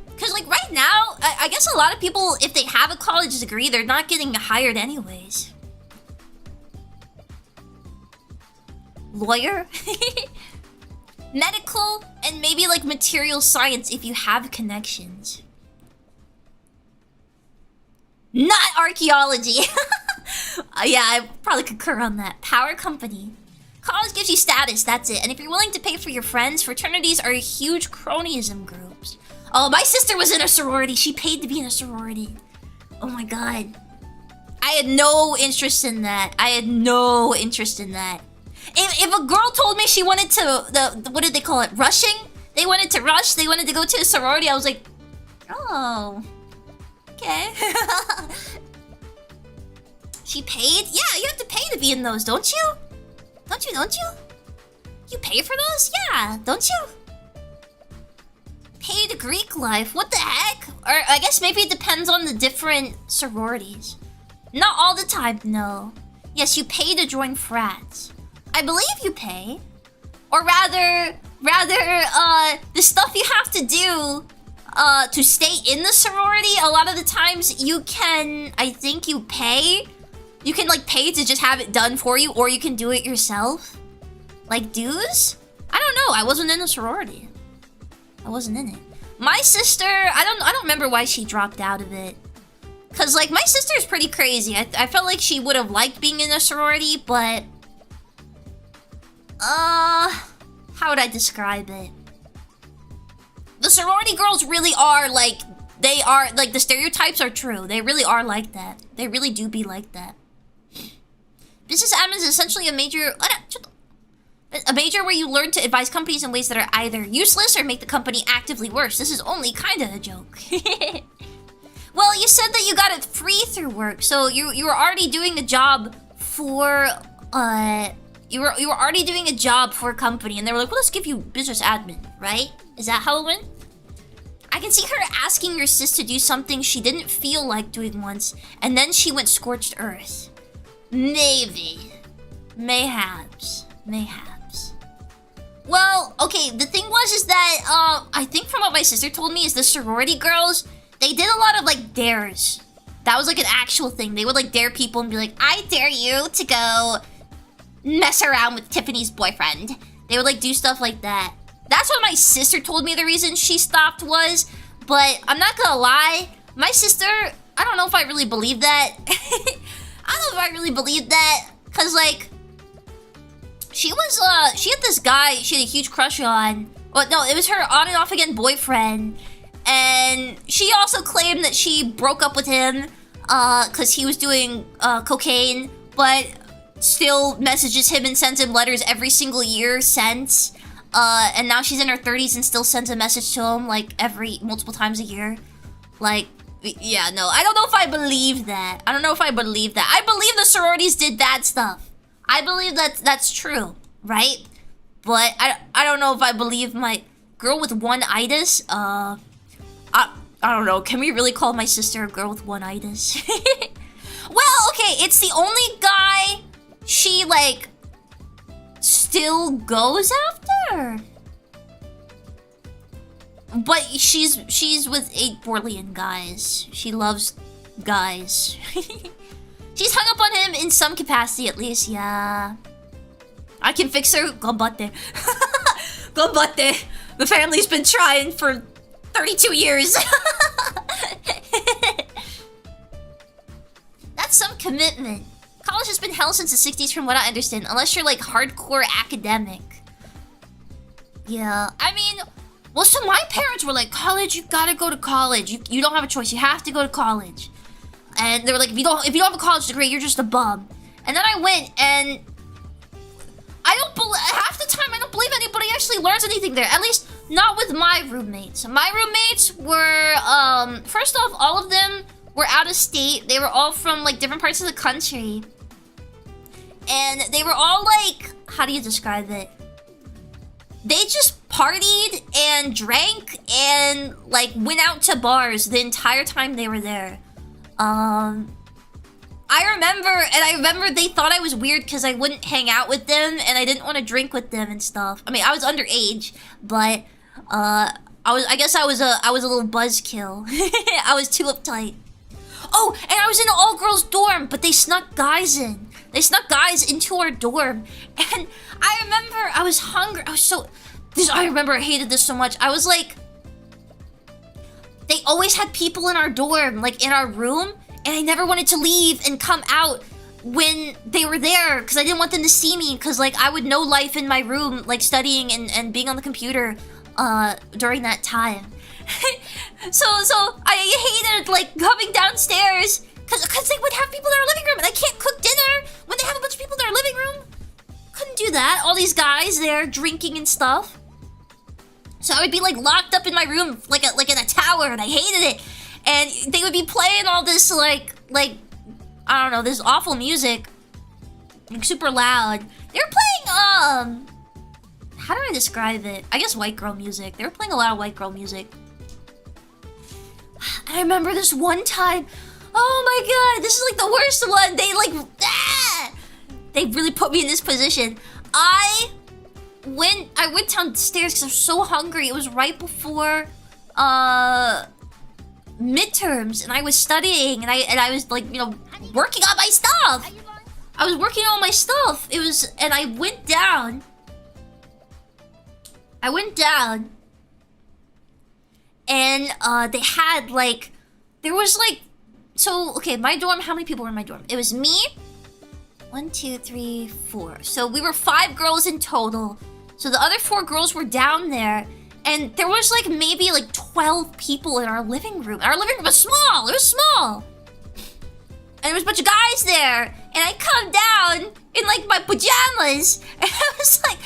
Because, like, right now, I guess a lot of people, if they have a college degree, they're not getting hired anyways. Lawyer? Medical, and maybe, like, material science if you have connections. Not archaeology! Yeah, I probably concur on that. Power company. College gives you status, that's it. And if you're willing to pay for your friends, fraternities are huge cronyism groups. Oh, my sister was in a sorority. She paid to be in a sorority. Oh my god. I had no interest in that. If a girl told me she wanted to, what did they call it? Rushing? They wanted to rush, they wanted to go to a sorority, I was like, oh. Okay. She paid? Yeah, you have to pay to be in those, don't you? Don't you? You pay for those? Yeah, don't you? Paid Greek life? What the heck? Or I guess maybe it depends on the different sororities. Not all the time, no. Yes, you pay to join frats. I believe you pay. Or rather, the stuff you have to do to stay in the sorority, a lot of the times you can, I think you pay. You can, like, pay to just have it done for you, or you can do it yourself. Like, dues? I don't know. I wasn't in a sorority. I wasn't in it. My sister, I don't remember why she dropped out of it. Cause, like, my sister is pretty crazy. I felt like she would have liked being in a sorority, but... how would I describe it? The sorority girls really are, like... They are, like, the stereotypes are true. They really are like that. They really do be like that. Business admin is essentially a major where you learn to advise companies in ways that are either useless or make the company actively worse. This is only kinda a joke. Well, you said that you got it free through work, so you were already doing a job for you were already doing a job for a company, and they were like, well, let's give you business admin, right? Is that how it went? I can see her asking your sis to do something she didn't feel like doing once, and then she went scorched earth. Maybe. Mayhaps. Well, okay, the thing is that, I think from what my sister told me is the sorority girls, they did a lot of, like, dares. That was, like, an actual thing. They would, like, dare people and be like, I dare you to go mess around with Tiffany's boyfriend. They would, like, do stuff like that. That's what my sister told me the reason she stopped was, but I'm not gonna lie, my sister, I don't know if I really believe that. Cause, like, she had this guy she had a huge crush on. Well, no, it was her on and off again boyfriend. And she also claimed that she broke up with him, cause he was doing, cocaine, but still messages him and sends him letters every single year since. And now she's in her 30s and still sends a message to him, like, multiple times a year. Like, yeah, no, I don't know if I believe that. I believe the sororities did bad stuff. I believe that's true, right? But I don't know if I believe my girl with one-itis. I don't know. Can we really call my sister a girl with one-itis? Well, okay, it's the only guy she, like, still goes after. But she's with 8 Borlean guys. She loves guys. She's hung up on him in some capacity at least, yeah. I can fix her. Ganbatte. Ganbatte. The family's been trying for 32 years. That's some commitment. College has been hell since the 60s from what I understand, unless you're like hardcore academic. Yeah, I mean, well, so my parents were like, college, you gotta go to college. You don't have a choice, you have to go to college. And they were like, if you don't have a college degree, you're just a bum. And then I went, and half the time I don't believe anybody actually learns anything there. At least not with my roommates. My roommates were, first off, all of them were out of state. They were all from like different parts of the country. And they were all like, how do you describe it? They just partied and drank and like went out to bars the entire time they were there. I remember they thought I was weird because I wouldn't hang out with them and I didn't want to drink with them and stuff. I mean, I was underage, but I guess I was a little buzzkill. I was too uptight. Oh, and I was in an all-girls dorm, but they snuck guys in. They snuck guys into our dorm, and I remember I was hungry. I remember I hated this so much. I was like, they always had people in our dorm, like in our room, and I never wanted to leave and come out when they were there because I didn't want them to see me because like I would know life in my room, like studying and being on the computer during that time. so I hated like coming downstairs because they would have people in our living room and I can't cook dinner when they have a bunch of people in our living room. Couldn't do that. All these guys there drinking and stuff. So I would be like locked up in my room like in a tower and I hated it. And they would be playing all this like I don't know, this awful music, like super loud. They were playing how do I describe it? I guess white girl music. They were playing a lot of white girl music. And I remember this one time, oh my god, this is like the worst one. They really put me in this position. I went downstairs because I was so hungry. It was right before midterms, and I was studying, and I was like, you know, working on my stuff. I was working on my stuff. And I went down. And they had like, there was like, so okay, my dorm. How many people were in my dorm? It was me. 1, 2, 3, 4. So we were 5 girls in total. So the other 4 girls were down there. And there was like maybe like 12 people in our living room. Our living room was small. It was small. And there was a bunch of guys there. And I come down in like my pajamas. And I was like,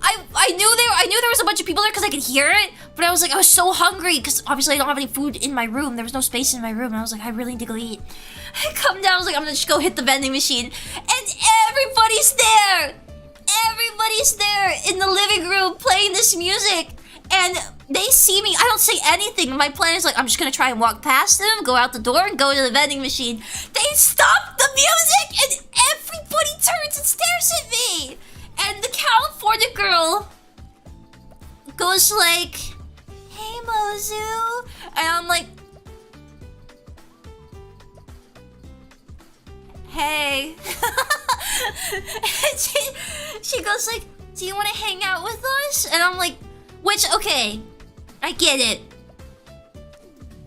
I knew there was a bunch of people there because I could hear it. But I was so hungry because obviously I don't have any food in my room. There was no space in my room. And I was like, I really need to go eat. I come down, I was like, I'm gonna just go hit the vending machine. And everybody's there! Everybody's there in the living room playing this music. And they see me, I don't say anything. My plan is like, I'm just gonna try and walk past them, go out the door, and go to the vending machine. They stop the music and everybody turns and stares at me. And the California girl goes like, hey Mozu. And I'm like, hey. And she goes like, do you want to hang out with us? And I'm like, which, okay, I get it.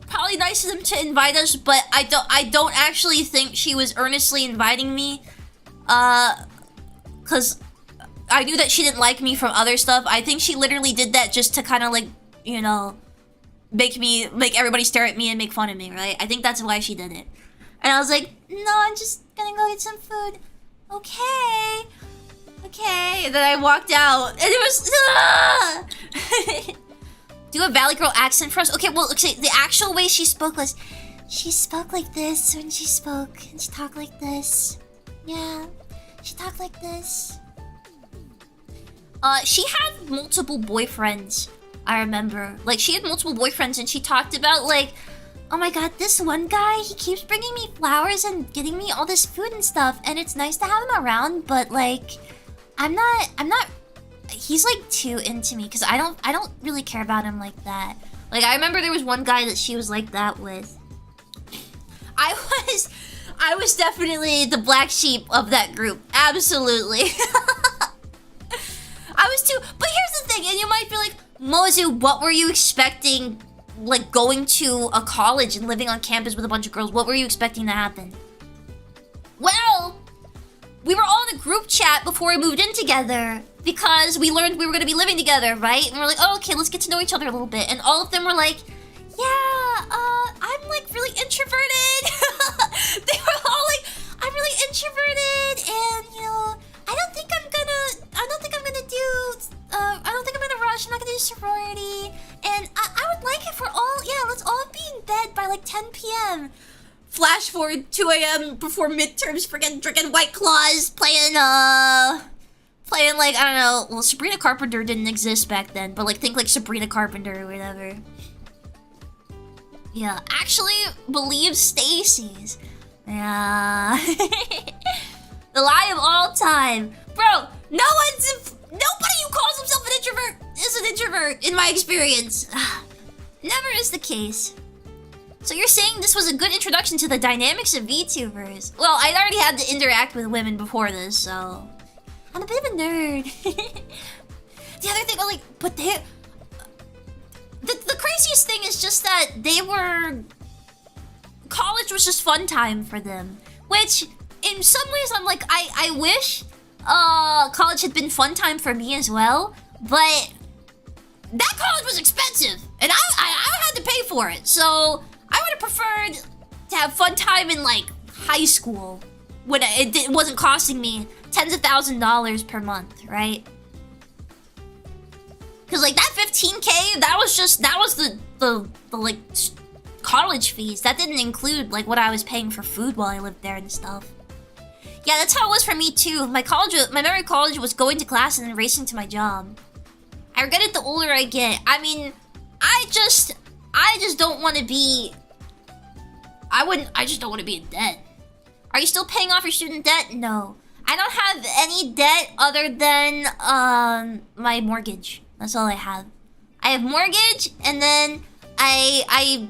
Probably nice of them to invite us, but I don't actually think she was earnestly inviting me. Cause I knew that she didn't like me from other stuff. I think she literally did that just to kind of like, you know, make everybody stare at me and make fun of me, right? I think that's why she did it. And I was like, no, I'm just gonna go get some food. Okay. And then I walked out, and it was... Do a Valley Girl accent for us? Okay, well, okay, the actual way she spoke was... She spoke like this when she spoke, and she talked like this. Yeah, she talked like this. She had multiple boyfriends, I remember. Like, she had multiple boyfriends, and she talked about, like... Oh my god, this one guy, he keeps bringing me flowers and getting me all this food and stuff, and it's nice to have him around, but like, I'm not, he's like too into me because I don't really care about him like that. Like I remember there was one guy that she was like that with. I was definitely the black sheep of that group. Absolutely. I was too. But here's the thing, and you might be like, Mozu, what were you expecting? Like going to a college and living on campus with a bunch of girls, what were you expecting to happen? Well, we were all in a group chat before we moved in together because we learned we were going to be living together, right? And we're like, oh, okay, let's get to know each other a little bit. And all of them were like, yeah, I'm like really introverted. They were all like, I'm really introverted, and you know, I don't think I'm gonna rush. I'm not gonna do sorority, and I would like if we're all, yeah, let's all be in bed by like 10 p.m. Flash forward 2 a.m. before midterms, freaking drinking White Claws, playing like, I don't know, well, Sabrina Carpenter didn't exist back then, but like think like Sabrina Carpenter or whatever. Yeah, actually believe Stacy's. Yeah. The lie of all time. Bro, nobody who calls himself an introvert is an introvert in my experience. Never is the case. So you're saying this was a good introduction to the dynamics of VTubers? Well, I'd already had to interact with women before this, so I'm a bit of a nerd. The other thing, like, but they... The craziest thing is just that they were... College was just fun time for them. Which, in some ways, I'm like, I wish college had been fun time for me as well. But that college was expensive. And I had to pay for it. So I would have preferred to have fun time in, like, high school. When it wasn't costing me tens of $1,000s per month, right? Cause like that 15K, that was the like college fees. That didn't include like what I was paying for food while I lived there and stuff. Yeah, that's how it was for me too. My memory of college was going to class and then racing to my job. I regret it the older I get. I mean, I just don't want to be. I just don't want to be in debt. Are you still paying off your student debt? No, I don't have any debt other than my mortgage. That's all I have. I have mortgage, and then I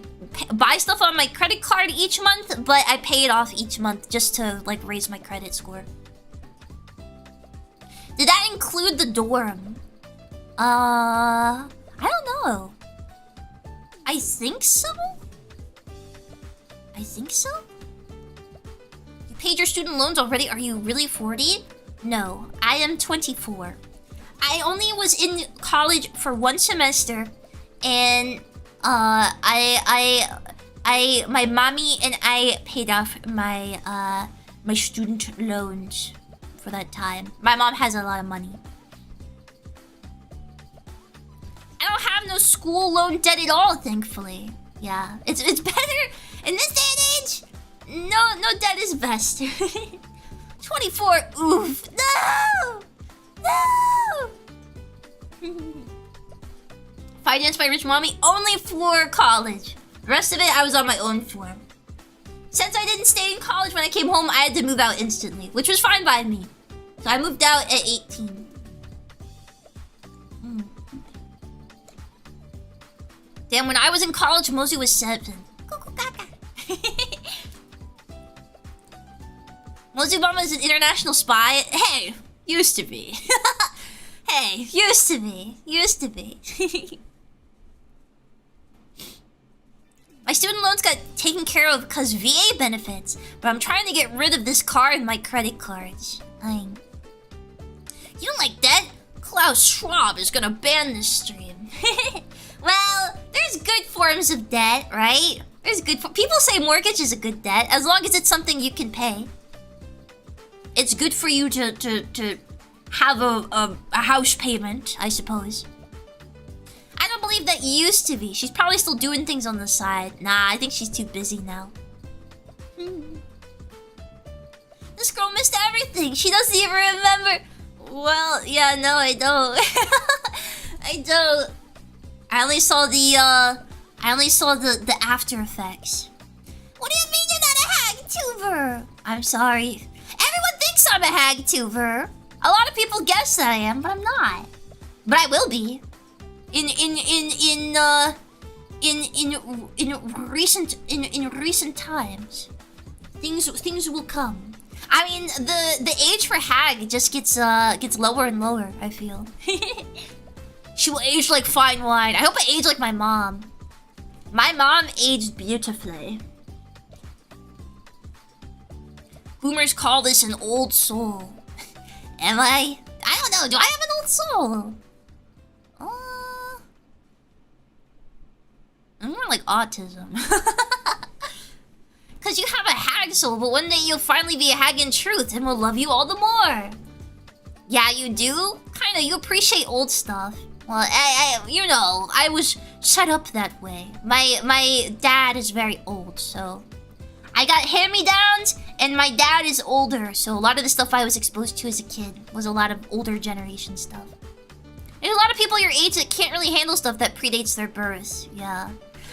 buy stuff on my credit card each month, but I pay it off each month just to like raise my credit score. Did that include the dorm? I don't know. I think so? I think so? You paid your student loans already? Are you really 40? No, I am 24. I only was in college for one semester, and my mommy and I paid off my my student loans for that time. My mom has a lot of money. I don't have no school loan debt at all, thankfully. Yeah, it's better in this day and age. No debt is best. 24. Oof. No. No! Financed by rich mommy only for college. The rest of it I was on my own for. Since I didn't stay in college when I came home, I had to move out instantly, which was fine by me. So I moved out at 18. Damn, when I was in college, Mosey was 7. Mosey Mama is an international spy. Hey, used to be. Hey, used to be. My student loans got taken care of because VA benefits, but I'm trying to get rid of this car and my credit cards. You don't like that? Klaus Schwab is gonna ban this stream. Well, there's good forms of debt, right? People say mortgage is a good debt, as long as it's something you can pay. It's good for you to have a house payment, I suppose. I don't believe that used to be. She's probably still doing things on the side. Nah, I think she's too busy now. This girl missed everything. She doesn't even remember. Well, yeah, no, I don't. I don't. I only saw the after effects. What do you mean you're not a hag-tuber? I'm sorry. Everyone thinks I'm a hag-tuber. A lot of people guess that I am, but I'm not. But I will be. In recent times. Things will come. I mean, the age for hag just gets lower and lower, I feel. She will age like fine wine. I hope I age like my mom. My mom aged beautifully. Boomers call this an old soul. Am I? I don't know. Do I have an old soul? I'm more like autism. Cause you have a hag soul, but one day you'll finally be a hag in truth and we'll love you all the more. Yeah, you do? Kinda, you appreciate old stuff. Well, you know, I was set up that way. My dad is very old, so... I got hand-me-downs, and my dad is older, so a lot of the stuff I was exposed to as a kid was a lot of older generation stuff. There's a lot of people your age that can't really handle stuff that predates their birth, yeah.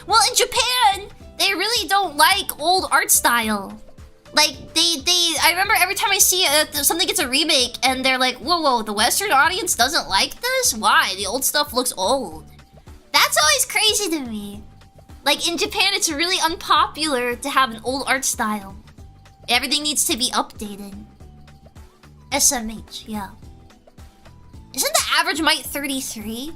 Well, in Japan, they really don't like old art style. Like, I remember every time I see something gets a remake, and they're like, whoa, the Western audience doesn't like this? Why? The old stuff looks old. That's always crazy to me. Like, in Japan, it's really unpopular to have an old art style. Everything needs to be updated. SMH, yeah. Isn't the average might 33?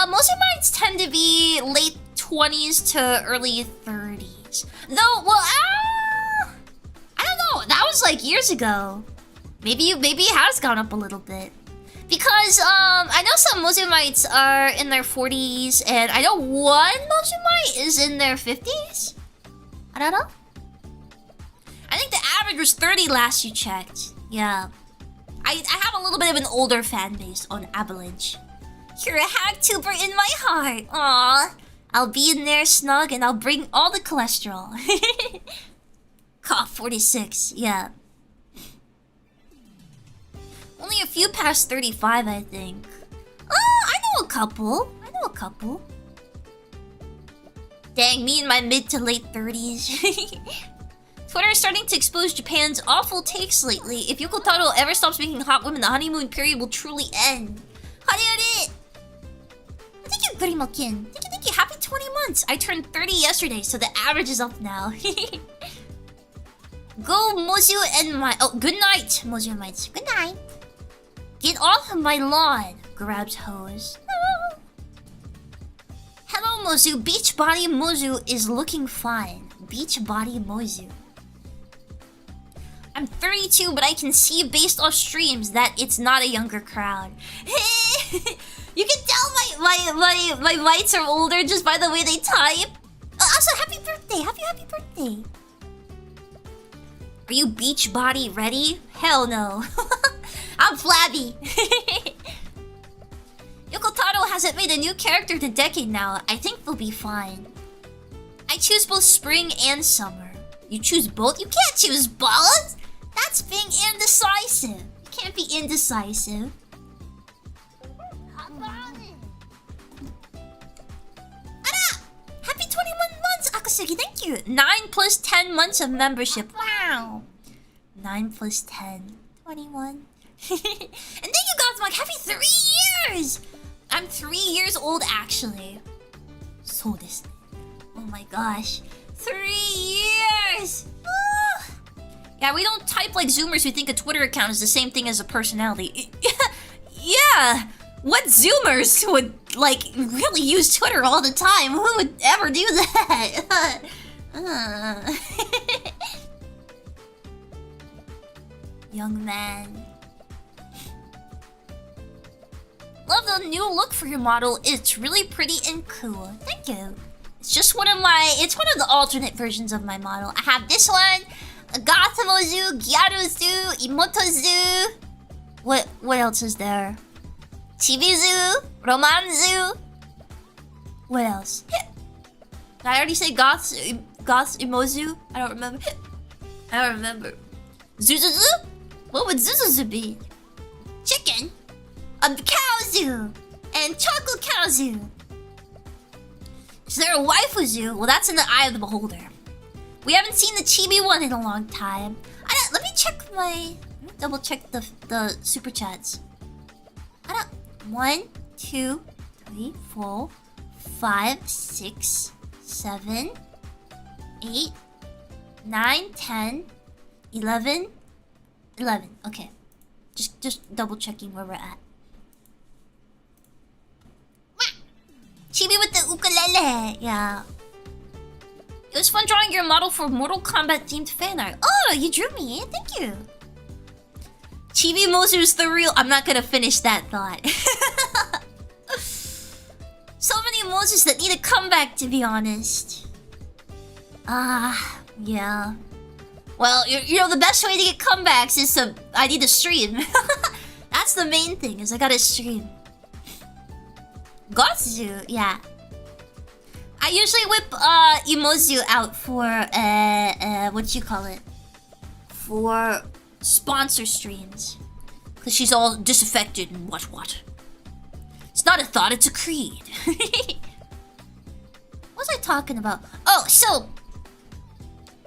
Most of mites tend to be late 20s to early 30s. Though, well, I don't know. That was like years ago. Maybe it has gone up a little bit. Because, I know some Mozumites are in their 40s, and I know one Mozumite is in their 50s? I don't know. I think the average was 30 last you checked. Yeah. I have a little bit of an older fan base on Avalanche. You're a Hagtuber in my heart. Aww. I'll be in there snug, and I'll bring all the cholesterol. Cough 46, yeah. Only a few past 35, I think. I know a couple. Dang, me in my mid to late 30s. Twitter is starting to expose Japan's awful takes lately. If Yoko Taro ever stops making hot women, the honeymoon period will truly end. Thank you, Gurimo-kin. Thank you. Happy 20 months. I turned 30 yesterday, so the average is up now. Go, Mozu and my... Oh, good night, Mozu mites. Good night. Get off of my lawn, grabs hose. No. Hello, Mozu. Beachbody Mozu is looking fine. Beachbody Mozu. I'm 32, but I can see based off streams that it's not a younger crowd. You can tell my lights are older just by the way they type. Also, happy birthday! Happy birthday! Are you Beachbody ready? Hell no. I'm flabby. Yoko Taro hasn't made a new character in a decade now. I think they'll be fine. I choose both spring and summer. You choose both? You can't choose both! That's being indecisive. You can't be indecisive. Ara! Happy 21 months, Akasugi. Thank you. 9 plus 10 months of membership. Wow. 9 plus 10. 21. And thank you, Gothmog. Happy 3 years! I'm 3 years old, actually. So this. Oh my gosh. 3 years! Ah. Yeah, we don't type like Zoomers who think a Twitter account is the same thing as a personality. Yeah! What Zoomers would, like, really use Twitter all the time? Who would ever do that? Young man. Love the new look for your model. It's really pretty and cool. Thank you. It's just one of the alternate versions of my model. I have this one, Gothmozu, Gyaruzu, Imotozu. What else is there? Chibizu, Romanzu. What else? Did I already say Goth Imozu? I don't remember. Zuzuzu? What would Zuzuzu be? Chicken? Cowzoo! And chocolate cowzoo! Is there a waifu zoo? Well, that's in the eye of the beholder. We haven't seen the chibi one in a long time. Let me check double check the super chats. 1, 2, 3, 4, 5, 6, 7, 8, 9, 10, 11. 11. Okay. Just double checking where we're at. Chibi with the ukulele. Yeah. It was fun drawing your model for Mortal Kombat themed fan art. Oh, you drew me. Thank you. Chibi Mozu's the real. I'm not gonna finish that thought. So many Mozus that need a comeback, to be honest. Yeah. Well, you know, the best way to get comebacks is to... I need to stream. That's the main thing, is I gotta stream. Gotsu, yeah. I usually whip Emozu out for what you call it? For sponsor streams. Cause she's all disaffected and what. It's not a thought, it's a creed. What was I talking about? Oh, so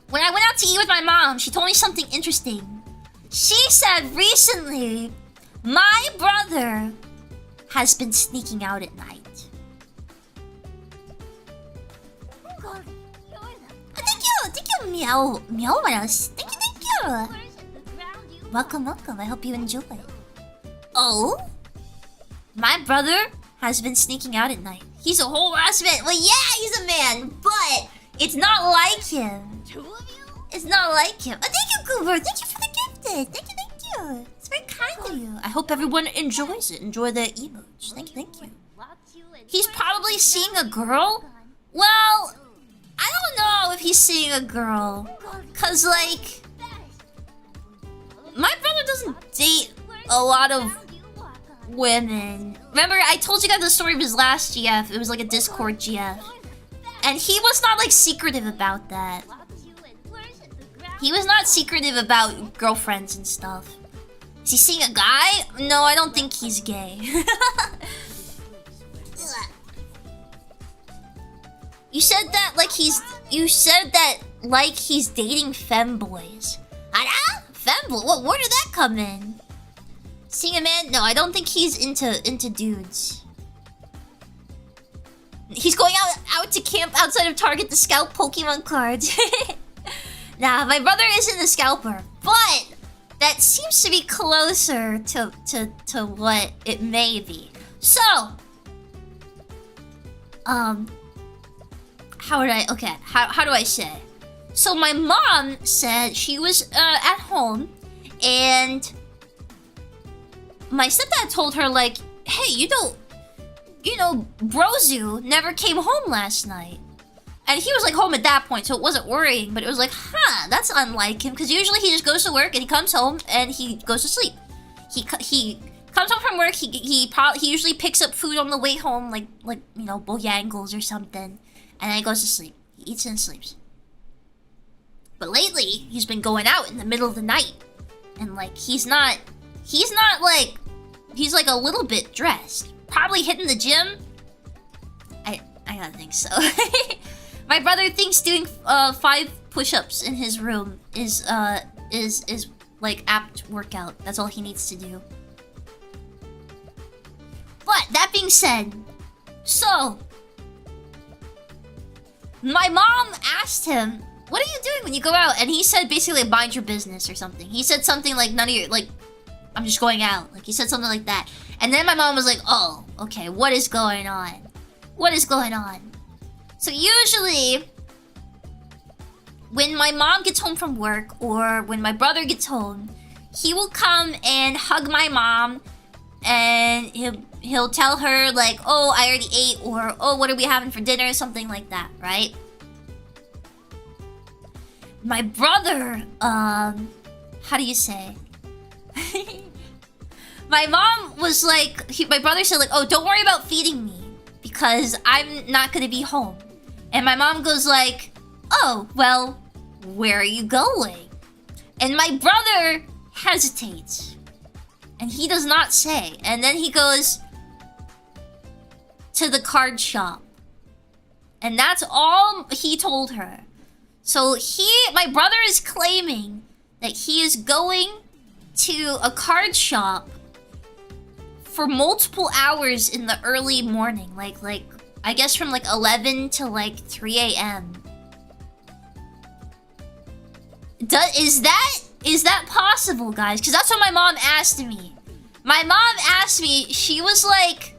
when I went out to eat with my mom, she told me something interesting. She said recently, my brother has been sneaking out at night. Thank you, Meow Mouse. Thank you. Welcome. I hope you enjoy. Oh? My brother has been sneaking out at night. He's a whole ass man. Well, yeah, he's a man, but it's not like him. It's not like him. Oh, thank you, Goober. Thank you for the gifted. Thank you. It's very kind of you. I hope everyone enjoys it. Enjoy the emotes. Thank you. He's probably seeing a girl? Well, I don't know if he's seeing a girl. Cause, like, my brother doesn't date a lot of women. Remember, I told you guys the story of his last GF. It was like a Discord GF. And he was not, like, secretive about that. He was not secretive about girlfriends and stuff. Is he seeing a guy? No, I don't think he's gay. You said that like he's... You said that like he's dating femboys. Femboy? What? Where did that come in? Seeing a man? No, I don't think he's into dudes. He's going out to camp outside of Target to scalp Pokemon cards. Nah, my brother isn't a scalper, but that seems to be closer to what it may be. So, how do I say? So my mom said she was at home, and my stepdad told her, like, hey, you know, Brozu never came home last night. And he was like home at that point, so it wasn't worrying, but it was like, that's unlike him, because usually he just goes to work and he comes home and he goes to sleep. He comes home from work, he usually picks up food on the way home, like you know, Bojangles or something, and then he goes to sleep. He eats and sleeps. But lately, he's been going out in the middle of the night, and like he's like a little bit dressed, probably hitting the gym. I don't think so. My brother thinks doing 5 push-ups in his room is like apt workout. That's all he needs to do. But that being said, so my mom asked him, "What are you doing when you go out?" And he said basically, "Mind your business" or something. He said something like, "None of your, like, I'm just going out." Like he said something like that. And then my mom was like, "Oh, okay, what is going on? What is going on?" So usually, when my mom gets home from work, or when my brother gets home, he will come and hug my mom, and he'll tell her like, "Oh, I already ate," or "Oh, what are we having for dinner?" Something like that, right? My brother, how do you say? My mom was like, my brother said like, "Oh, don't worry about feeding me, because I'm not gonna be home." And my mom goes like, "Oh, well, where are you going?" And my brother hesitates. And he does not say. And then he goes to the card shop. And that's all he told her. So my brother is claiming that he is going to a card shop for multiple hours in the early morning, like I guess from like 11 to like 3 a.m. Is that possible, guys? Because that's what my mom asked me. My mom asked me, she was like,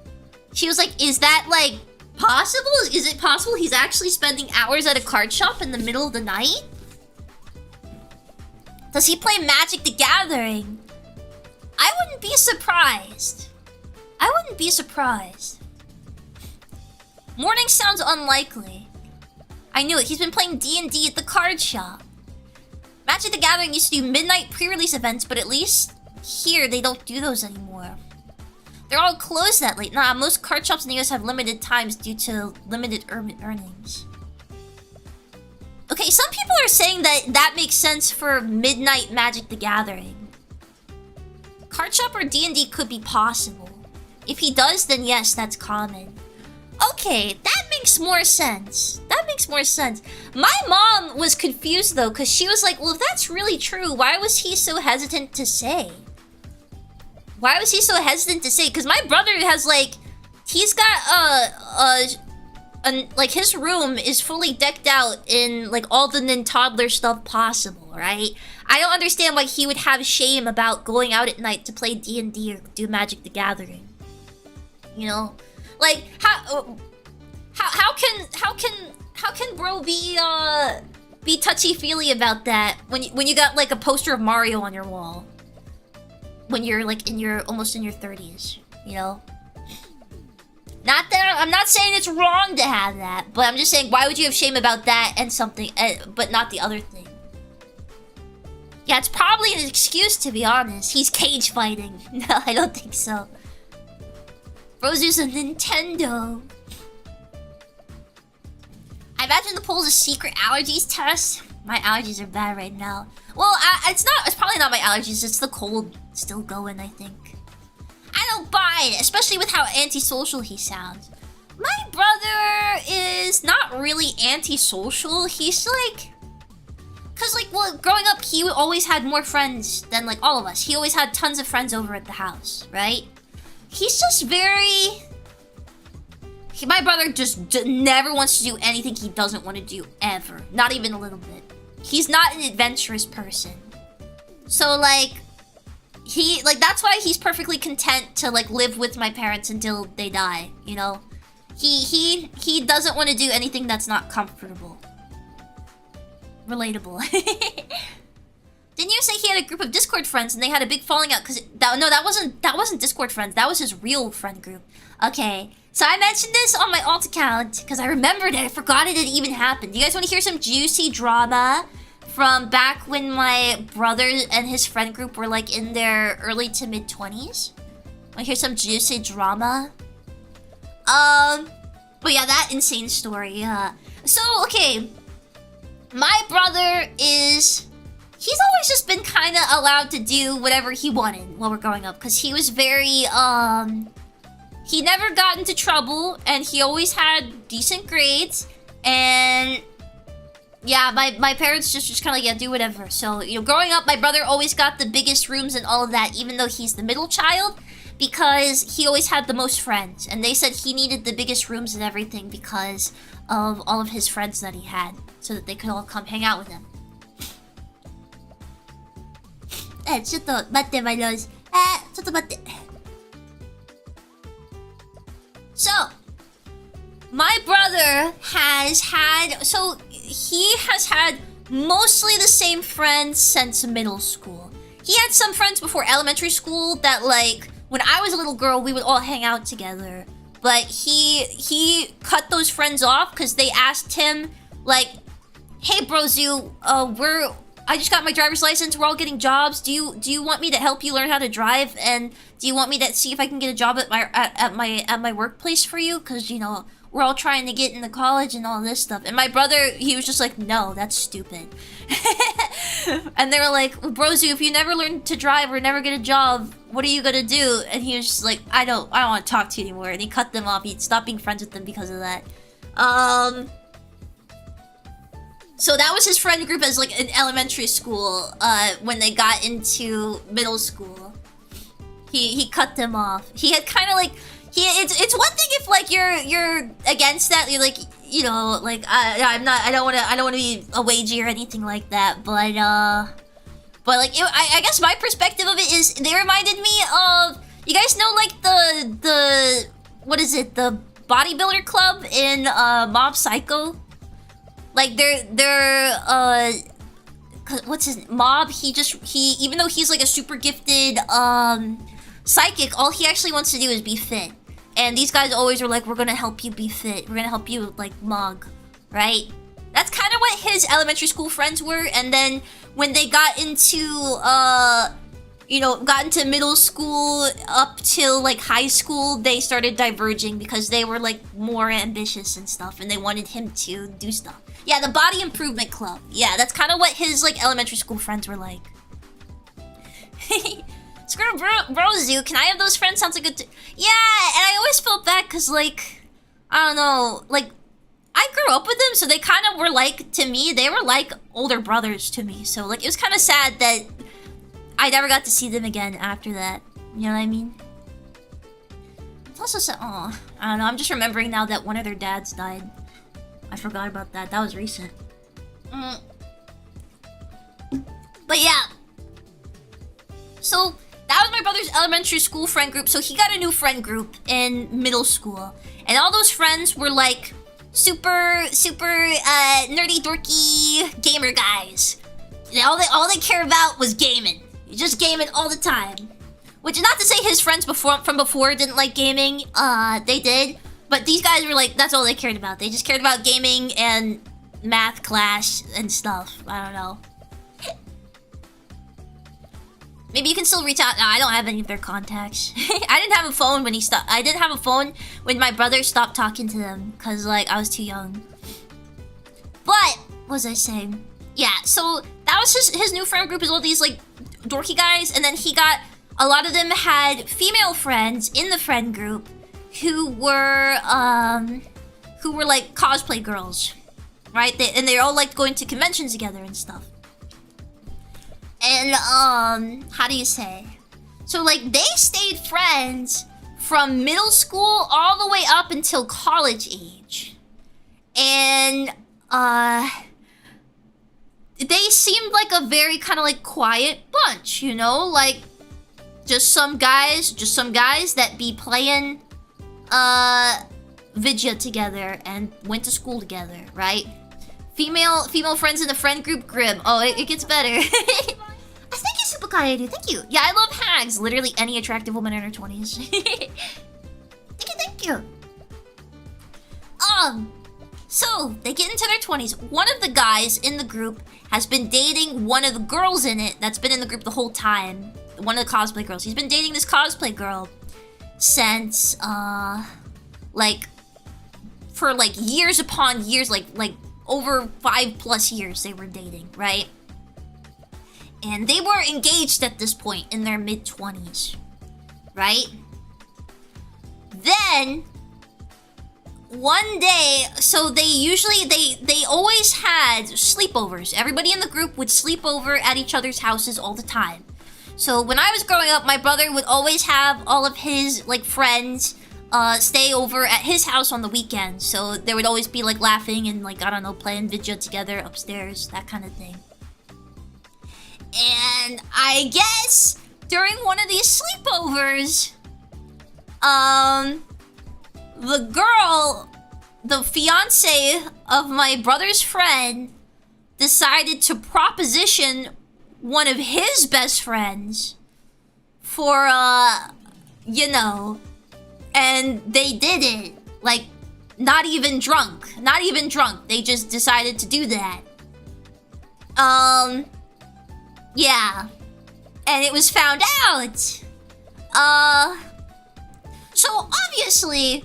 is that like possible? Is it possible he's actually spending hours at a card shop in the middle of the night? Does he play Magic the Gathering? I wouldn't be surprised. I wouldn't be surprised. Morning sounds unlikely. I knew it. He's been playing D&D at the card shop. Magic the Gathering used to do midnight pre-release events, but at least here they don't do those anymore. They're all closed that late. Nah, most card shops in the US have limited times due to limited earnings. Okay, some people are saying that makes sense for midnight Magic the Gathering. Card shop or D&D could be possible. If he does, then yes, that's common. Okay, that makes more sense. That makes more sense. My mom was confused though, because she was like, well, if that's really true, why was he so hesitant to say? Why was he so hesitant to say? Because my brother has like, he's got like his room is fully decked out in like all the Nintoddler stuff possible, right? I don't understand why he would have shame about going out at night to play D&D or do Magic the Gathering. You know, like how can bro be touchy-feely about that when you got like a poster of Mario on your wall when you're like almost in your 30s, you know? Not that I'm not saying it's wrong to have that, but I'm just saying why would you have shame about that and something but not the other thing? Yeah, it's probably an excuse, to be honest. He's cage fighting. No, I don't think so. Bro's a Nintendo. I imagine the poll's a secret allergies test. My allergies are bad right now. Well, it's probably not my allergies. It's the cold still going, I think. I don't buy it, especially with how antisocial he sounds. My brother is not really antisocial. He's like... Cause like, well, growing up, he always had more friends than like all of us. He always had tons of friends over at the house, right? He's just very... my brother just never wants to do anything he doesn't want to do, ever. Not even a little bit. He's not an adventurous person. So like, that's why he's perfectly content to like live with my parents until they die, you know? He doesn't want to do anything that's not comfortable. Relatable. Didn't you say he had a group of Discord friends and they had a big falling out? That wasn't Discord friends. That was his real friend group. Okay, so I mentioned this on my alt account because I remembered it. I forgot it had even happened. Do you guys want to hear some juicy drama from back when my brother and his friend group were like in their early to mid 20s? Want to hear some juicy drama? But yeah, that insane story. So okay. My brother he's always just been kind of allowed to do whatever he wanted while we're growing up. Because he was very, he never got into trouble. And he always had decent grades. And yeah, my parents just kind of like, yeah, do whatever. So, you know, growing up, my brother always got the biggest rooms and all of that. Even though he's the middle child. Because he always had the most friends. And they said he needed the biggest rooms and everything because of all of his friends that he had. So that they could all come hang out with him.ちょっと待って、my nose. ちょっと待って。So, my brother has had... So, he has had mostly the same friends since middle school. He had some friends before elementary school that, like... When I was a little girl, we would all hang out together. But he cut those friends off because they asked him, like... Hey, Brozu, I just got my driver's license. We're all getting jobs. Do you want me to help you learn how to drive? And do you want me to see if I can get a job at my workplace for you? Because, you know, we're all trying to get into college and all this stuff. And my brother, he was just like, no, that's stupid. And they were like, Brozu, if you never learn to drive or never get a job, what are you gonna do? And he was just like, I don't want to talk to you anymore. And he cut them off. He stopped being friends with them because of that. So that was his friend group as like in elementary school, when they got into middle school. He cut them off. He had kind of like it's one thing if like you're against that. You're like, you know, like I don't want to be a wagey or anything like that. But like I guess my perspective of it is they reminded me of, you guys know, like the what is it, the bodybuilder club in Mob Psycho. Like they're what's his Mob? He even though he's like a super gifted psychic, all he actually wants to do is be fit. And these guys always were like, we're gonna help you be fit. We're gonna help you like mug, right? That's kind of what his elementary school friends were. And then when they got into got into middle school up till like high school, they started diverging because they were like more ambitious and stuff, and they wanted him to do stuff. Yeah, the body improvement club. Yeah, that's kind of what his like elementary school friends were like. Screw bro Zoo, can I have those friends? Sounds like a yeah, and I always felt bad because like, I don't know, like I grew up with them, so they kind of were like, to me, they were like older brothers to me. So like it was kind of sad that I never got to see them again after that. You know what I mean? It's also sad. Oh, I don't know. I'm just remembering now that one of their dads died. I forgot about that. That was recent. But yeah. So that was my brother's elementary school friend group. So he got a new friend group in middle school, and all those friends were like super nerdy, dorky gamer guys. And all they care about was gaming. Just gaming all the time. Which is not to say his friends from before didn't like gaming. They did. But these guys were like, that's all they cared about. They just cared about gaming and math class and stuff. I don't know. Maybe you can still reach out. No, I don't have any of their contacts. I didn't have a phone when he stopped. I didn't have a phone when my brother stopped talking to them. Because, like, I was too young. But, what was I saying? Yeah, so that was his new friend group, is all these, like, dorky guys. And then he got, a lot of them had female friends in the friend group who were like cosplay girls, right? They all liked going to conventions together and stuff. And how do you say? So like they stayed friends from middle school all the way up until college age, and they seemed like a very kind of like quiet bunch, you know, like just some guys that be playing Vidya together and went to school together, right? Female friends in the friend group, grim. Oh, it gets better. Thank you, Supakaeru. Thank you. Yeah, I love hags. Literally any attractive woman in her 20s. Thank you. So they get into their 20s. One of the guys in the group has been dating one of the girls in it that's been in the group the whole time. One of the cosplay girls. He's been dating this cosplay girl since like for like years upon years, like over 5+ years they were dating, right? And they were engaged at this point in their mid-20s, right? Then one day, so they always had sleepovers. Everybody in the group would sleep over at each other's houses all the time. So when I was growing up, my brother would always have all of his like friends stay over at his house on the weekends. So there would always be like laughing and like, I don't know, playing Vidya together upstairs, that kind of thing. And I guess during one of these sleepovers, the girl, the fiance of my brother's friend, decided to proposition one of his best friends for, you know, and they did it. Like, not even drunk. They just decided to do that. Yeah. And it was found out. So obviously,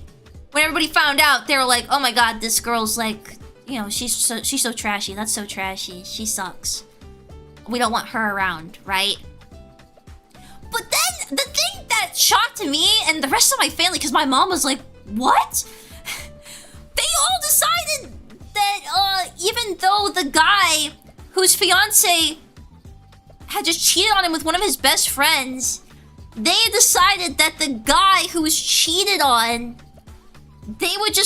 when everybody found out, they were like, oh my god, this girl's like, you know, she's so trashy. That's so trashy. She sucks. We don't want her around, right? But then, the thing that shocked me and the rest of my family, because my mom was like, what? They all decided that, even though the guy whose fiance had just cheated on him with one of his best friends, they decided that the guy who was cheated on, they would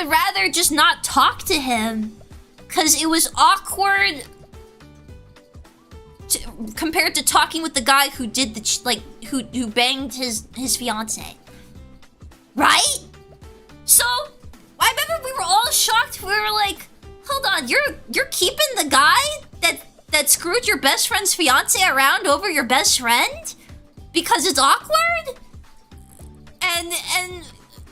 rather just not talk to him because it was awkward compared to talking with the guy who did who banged his fiance, right? So I remember we were all shocked. We were like, hold on, you're keeping the guy that screwed your best friend's fiance around over your best friend because it's awkward? And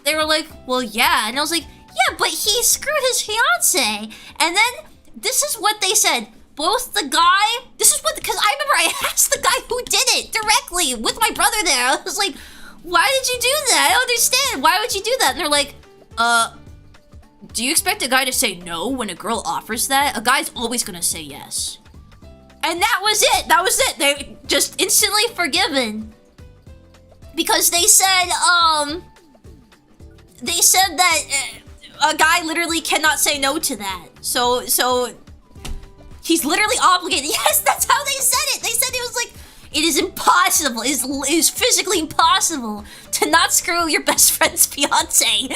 they were like, well, yeah. And I was like, yeah, but he screwed his fiance. And then this is what they said. Both the guy, because I remember I asked the guy who did it directly with my brother there. I was like, why did you do that? I don't understand. Why would you do that? And they're like, do you expect a guy to say no when a girl offers that? A guy's always gonna say yes. And that was it. That was it. They just instantly forgiven. Because they said that a guy literally cannot say no to that. So he's literally obligated. Yes, that's how they said it. They said it was like, it is impossible. It is physically impossible to not screw your best friend's fiance.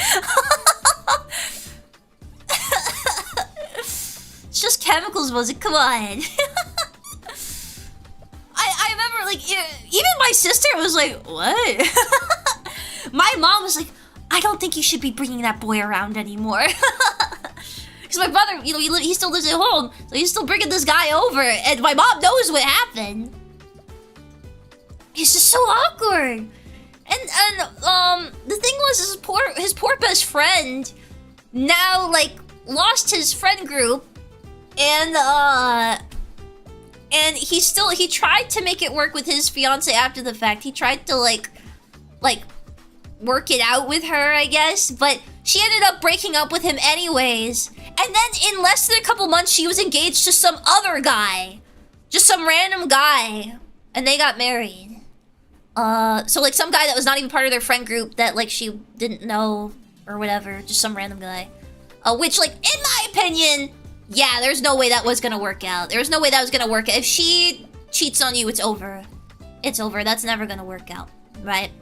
It's just chemicals, was it? Come on. I remember, like, even my sister was like, what? My mom was like, I don't think you should be bringing that boy around anymore. Because my brother, you know, he still lives at home, so he's still bringing this guy over, and my mom knows what happened. It's just so awkward. And the thing was, his poor best friend now, like, lost his friend group, and he tried to make it work with his fiance after the fact. He tried to like work it out with her, I guess, but she ended up breaking up with him anyways. And then in less than a couple months, she was engaged to some other guy, just some random guy, and they got married. So like some guy that was not even part of their friend group that like she didn't know or whatever, just some random guy. Which, like, in my opinion, yeah, there's no way that was gonna work out. There's no way that was gonna work out. If she cheats on you, it's over. It's over. That's never gonna work out, right?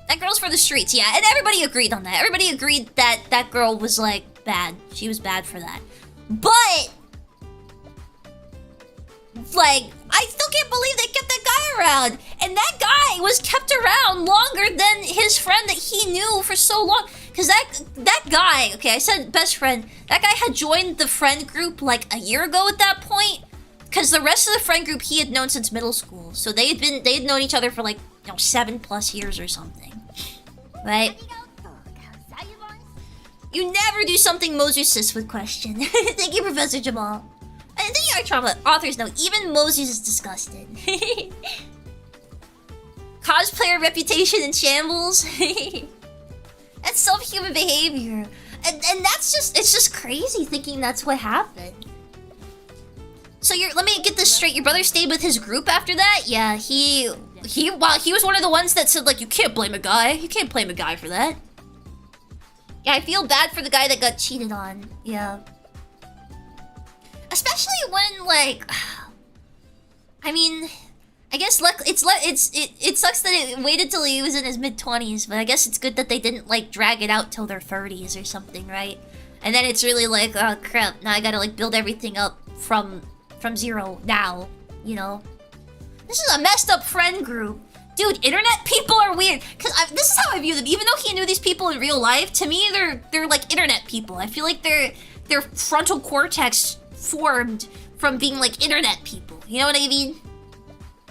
That girl's for the streets, yeah. And everybody agreed on that. Everybody agreed that that girl was, like, bad. She was bad for that. But, like, I still can't believe they kept that guy around. And that guy was kept around longer than his friend that he knew for so long. Because that guy, okay, I said best friend. That guy had joined the friend group like a year ago at that point. Because the rest of the friend group he had known since middle school. So they had known each other for like, 7+ years or something. Right? You never do something Moses with question. Thank you, Professor Jamal. And thank you, Trauma. Authors know, even Moses is disgusted. Cosplayer reputation in shambles. That's subhuman behavior. And that's just, it's just crazy thinking that's what happened. So let me get this straight. Your brother stayed with his group after that? Yeah, he was one of the ones that said, like, you can't blame a guy. You can't blame a guy for that. Yeah, I feel bad for the guy that got cheated on. Yeah. Especially when, like, I mean, I guess it sucks that it waited till he was in his mid-20s, but I guess it's good that they didn't, like, drag it out till their 30s or something, right? And then it's really like, oh crap, now I gotta, like, build everything up from zero now, you know? This is a messed up friend group. Dude, internet people are weird. Cause this is how I view them. Even though he knew these people in real life, to me they're like internet people. I feel like their frontal cortex formed from being like internet people. You know what I mean?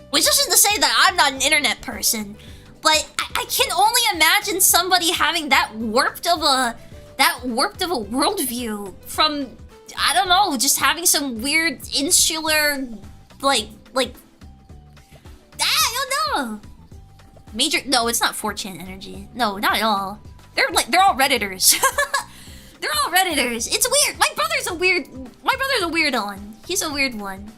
Which isn't to say that I'm not an internet person, but I can only imagine somebody having that warped of a worldview from, I don't know, just having some weird insular I don't know. No, it's not 4chan energy. No, not at all. They're all Redditors. They're all Redditors. It's weird. My brother's a weird one. He's a weird one.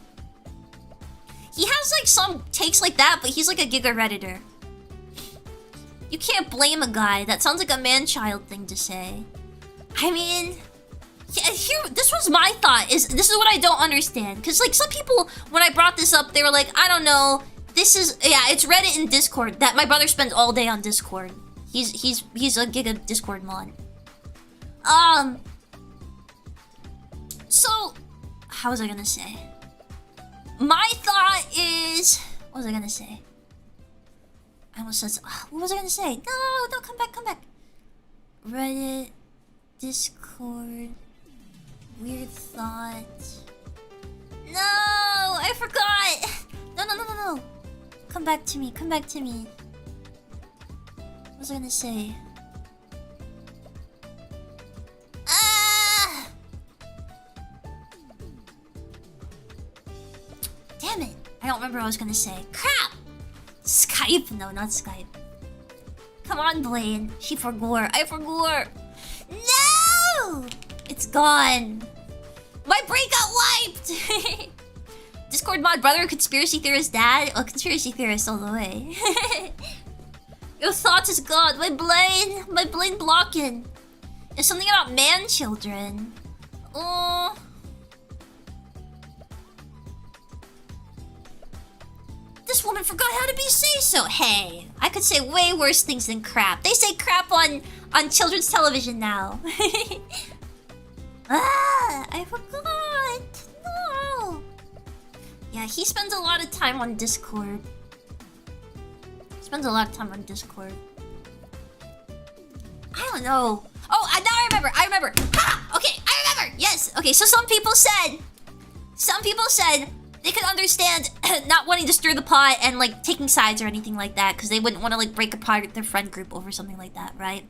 He has like some takes like that, but he's like a giga Redditor. You can't blame a guy. That sounds like a man-child thing to say. I mean, Yeah, this was my thought. This is what I don't understand. Because, like, some people, when I brought this up, they were like, I don't know. It's Reddit and Discord. That my brother spends all day on Discord. He's a giga Discord mod. So, how was I gonna say? My thought is... What was I gonna say? I almost said... What was I gonna say? No, come back. Reddit, Discord, weird thought... No, I forgot! No. Come back to me. What was I gonna say? Damn it! I don't remember what I was gonna say. Crap! Skype? No, not Skype. Come on, Blaine. I forgot. No! It's gone. My brain got wiped! Discord mod brother, conspiracy theorist dad. Oh, conspiracy theorist all the way. Your thoughts is gone. My brain blocking. There's something about man children. Oh. This woman forgot how to be say-so. Hey, I could say way worse things than crap. They say crap on children's television now. I forgot. No. Yeah, he spends a lot of time on Discord. I don't know. Oh, now I remember. Ha! Okay, I remember. Yes. Okay, so some people said they could understand not wanting to stir the pot and like taking sides or anything like that because they wouldn't want to like break apart their friend group over something like that, right?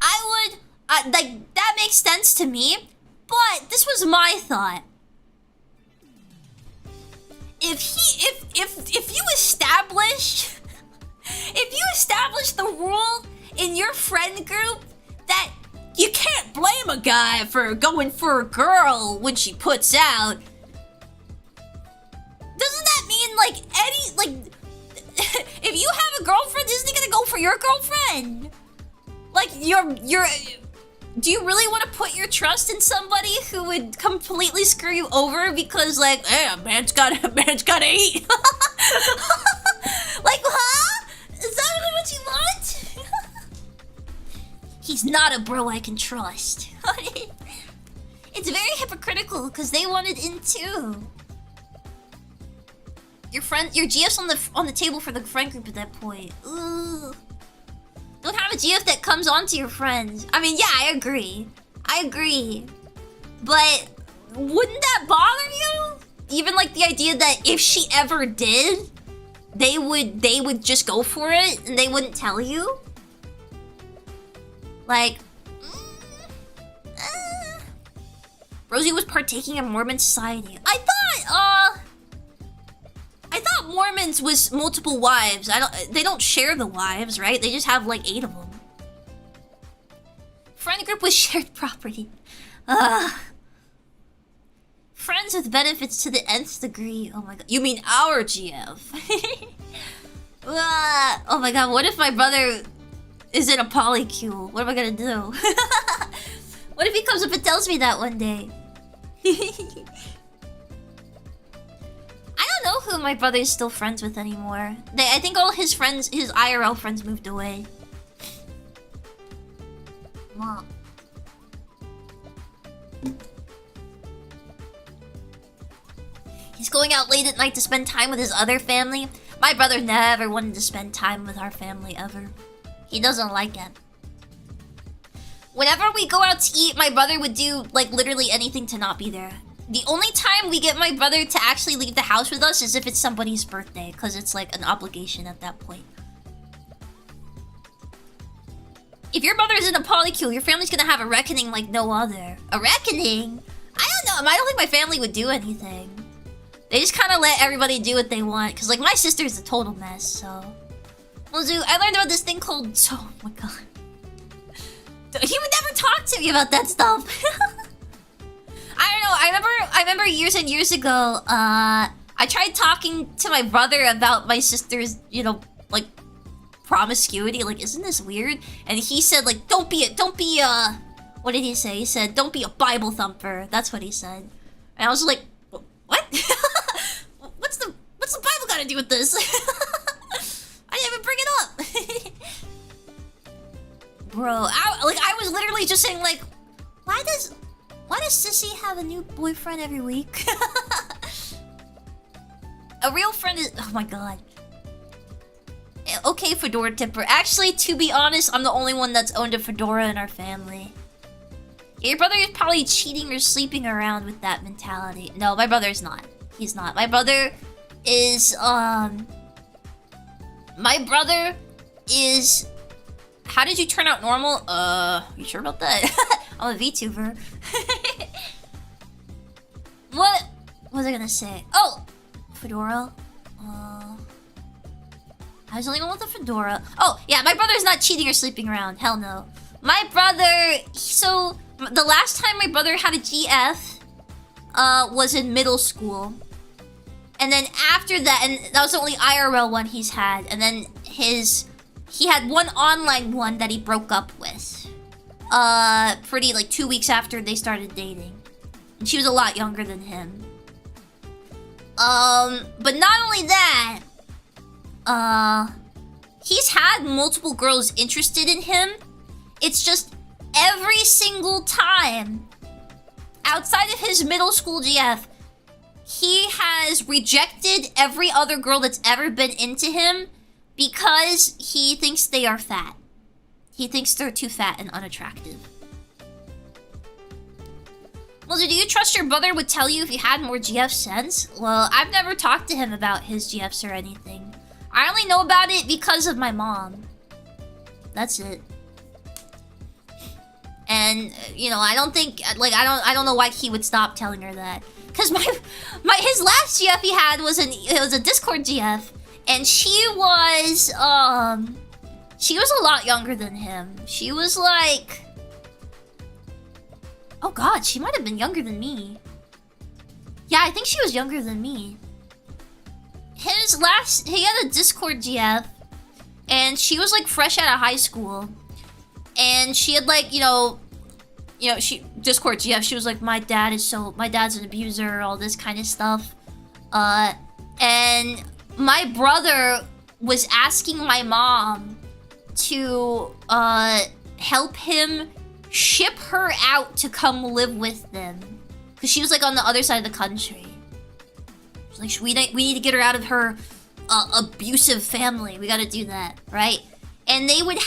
I would like that makes sense to me, but this was my thought. If you establish the rule in your friend group that you can't blame a guy for going for a girl when she puts out, doesn't that mean if you have a girlfriend, isn't he gonna go for your girlfriend? Like do you really want to put your trust in somebody who would completely screw you over because like, hey, a man's gotta eat? Like, huh? Is that really what you want? He's not a bro I can trust. It's very hypocritical because they wanted in too. Your GF's on the table for the friend group at that point. Ugh. Don't have a GF that comes onto your friends. I mean, yeah, I agree. But wouldn't that bother you? Even like the idea that if she ever did, they would just go for it and they wouldn't tell you? Like, Rosie was partaking in Mormon society. I thought Mormons was multiple wives. They don't share the wives, right? They just have like 8 of them. Friend group with shared property. Friends with benefits to the nth degree. Oh my god. You mean our GF? Oh my god, what if my brother is in a polycule? What am I gonna do? What if he comes up and tells me that one day? I don't know who my brother is still friends with anymore. I think all his friends, his IRL friends, moved away. Mom. He's going out late at night to spend time with his other family. My brother never wanted to spend time with our family ever. He doesn't like it. Whenever we go out to eat, my brother would do like literally anything to not be there. The only time we get my brother to actually leave the house with us is if it's somebody's birthday, because it's like an obligation at that point. If your brother is in a polycule, your family's gonna have a reckoning like no other. A reckoning? I don't know. I don't think my family would do anything. They just kind of let everybody do what they want, because like my sister's a total mess, so... Mozu, I learned about this thing called... Oh my god. He would never talk to me about that stuff. I don't know. I remember years and years ago, I tried talking to my brother about my sister's, you know, like, promiscuity. Like, isn't this weird? And he said, like, don't be What did he say? He said, "Don't be a Bible thumper." That's what he said. And I was like, "What? What's the Bible got to do with this?" I didn't even bring it up. Bro, I was literally just saying like, why does Sissy have a new boyfriend every week? A real friend is... Oh my god. Okay, Fedora Tipper. Actually, to be honest, I'm the only one that's owned a fedora in our family. Your brother is probably cheating or sleeping around with that mentality. No, my brother's not. He's not. My brother is, My brother is... How did you turn out normal? You sure about that? I'm a VTuber. What was I gonna say? Oh! Fedora? I was the only one with a fedora. Oh, yeah, my brother's not cheating or sleeping around. Hell no. My brother... So, the last time my brother had a GF was in middle school. And then after that, and that was the only IRL one he's had. And then he had one online one that he broke up with. Pretty, like, 2 weeks after they started dating. And she was a lot younger than him. But not only that, he's had multiple girls interested in him. It's just every single time, outside of his middle school GF, he has rejected every other girl that's ever been into him because he thinks they are fat. He thinks they're too fat and unattractive. Well, do you trust your brother would tell you if he had more GF sense? Well, I've never talked to him about his GFs or anything. I only know about it because of my mom. That's it. And you know, I don't think like I don't know why he would stop telling her that. Cause his last GF he had was a Discord GF, and she was a lot younger than him. She was like, oh god, she might have been younger than me. Yeah, I think she was younger than me. He had a Discord GF, and she was like fresh out of high school, and she had like, she Discord GF, she was like, my dad's an abuser, all this kind of stuff. And my brother was asking my mom to help him ship her out to come live with them, because she was like on the other side of the country. Like, we need to get her out of her abusive family. We gotta do that, right? And they would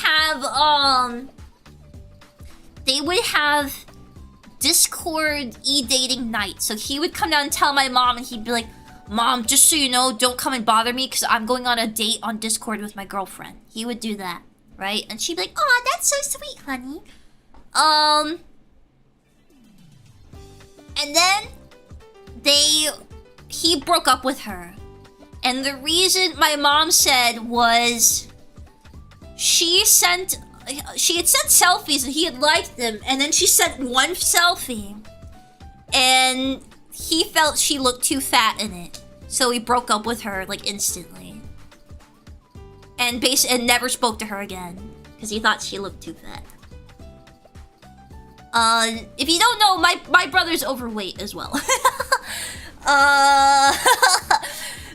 have Discord e-dating night. So he would come down and tell my mom, and he'd be like, "Mom, just so you know, don't come and bother me because I'm going on a date on Discord with my girlfriend." He would do that, right? And she'd be like, "Aw, that's so sweet, honey." And then he broke up with her. And the reason my mom said was she had sent selfies and he had liked them, and then she sent one selfie and he felt she looked too fat in it. So he broke up with her like instantly. And never spoke to her again because he thought she looked too fat. If you don't know, my brother's overweight as well.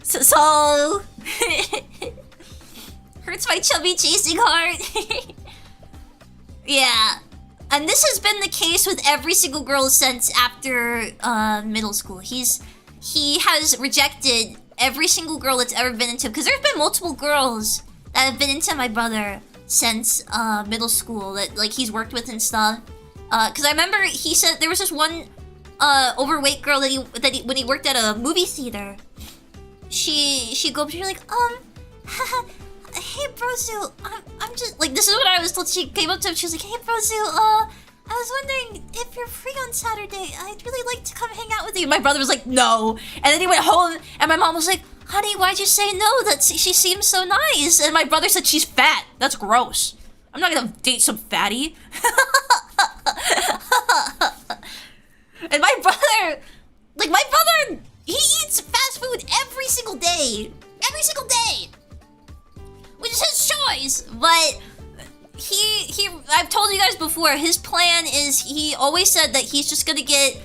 So hurts my chubby chasing heart. Yeah. And this has been the case with every single girl since after middle school. He has rejected every single girl that's ever been into him, because there's been multiple girls that have been into my brother since middle school that like he's worked with and stuff. Because I remember he said there was this one overweight girl that he when he worked at a movie theater. She'd go up to her like, hey Brozu, I'm just like, this is what I was told. She came up to him, she was like, hey Brozu, I was wondering if you're free on Saturday. I'd really like to come hang out with you. My brother was like, no. And then he went home and my mom was like, honey, why'd you say no? She seems so nice. And my brother said she's fat. That's gross. I'm not gonna date some fatty. And my brother, he eats fast food every single day. Every single day. Which is his choice. But I've told you guys before, before, his plan is he always said that he's just gonna get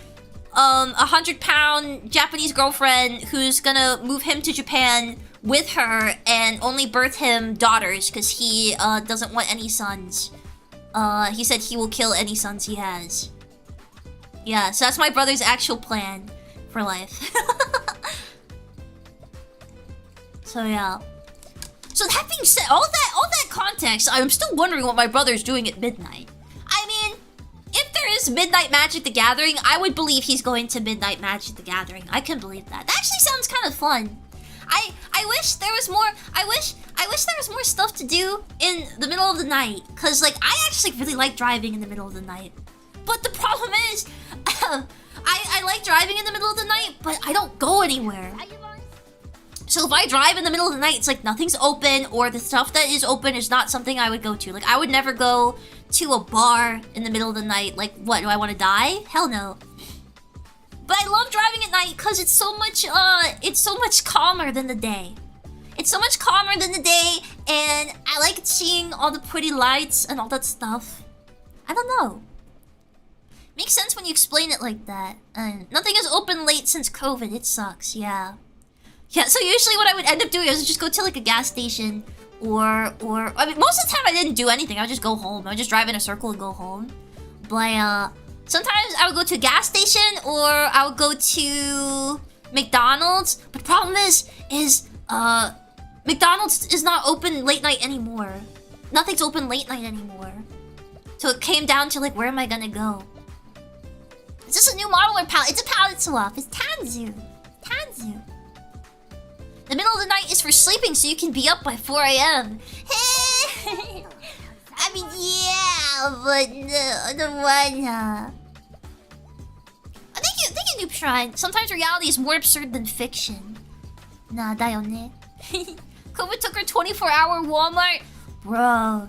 100-pound Japanese girlfriend who's gonna move him to Japan with her and only birth him daughters because he doesn't want any sons. He said he will kill any sons he has. Yeah, so that's my brother's actual plan for life. So yeah. So that being said, all that context, I'm still wondering what my brother's doing at midnight. I mean, if there is Midnight Magic the Gathering, I would believe he's going to Midnight Magic the Gathering. I can believe that. That actually sounds kind of fun. I wish there was more. I wish there was more stuff to do in the middle of the night. Cause like I actually really like driving in the middle of the night. But the problem is, I like driving in the middle of the night, but I don't go anywhere. So if I drive in the middle of the night, it's like nothing's open, or the stuff that is open is not something I would go to. Like I would never go to a bar in the middle of the night. Like what, do I want to die? Hell no. But I love driving at night because it's so much calmer than the day. It's so much calmer than the day, and I like seeing all the pretty lights and all that stuff. I don't know. Makes sense when you explain it like that. Nothing is open late since COVID. It sucks, yeah. Yeah, so usually what I would end up doing is just go to like a gas station or I mean, most of the time I didn't do anything. I would just go home. I would just drive in a circle and go home. But sometimes I would go to a gas station or I would go to McDonald's. But the problem is McDonald's is not open late night anymore. Nothing's open late night anymore. So it came down to like, where am I gonna go? Is this a new model or palette? It's a palette swap. It's Tanzu. Tanzu. The middle of the night is for sleeping, so you can be up by 4 AM. I mean, yeah, but the one, Thank you, Noob Shrine. Sometimes reality is more absurd than fiction. Nah, da yo ne. COVID took her 24-hour Walmart. Bro.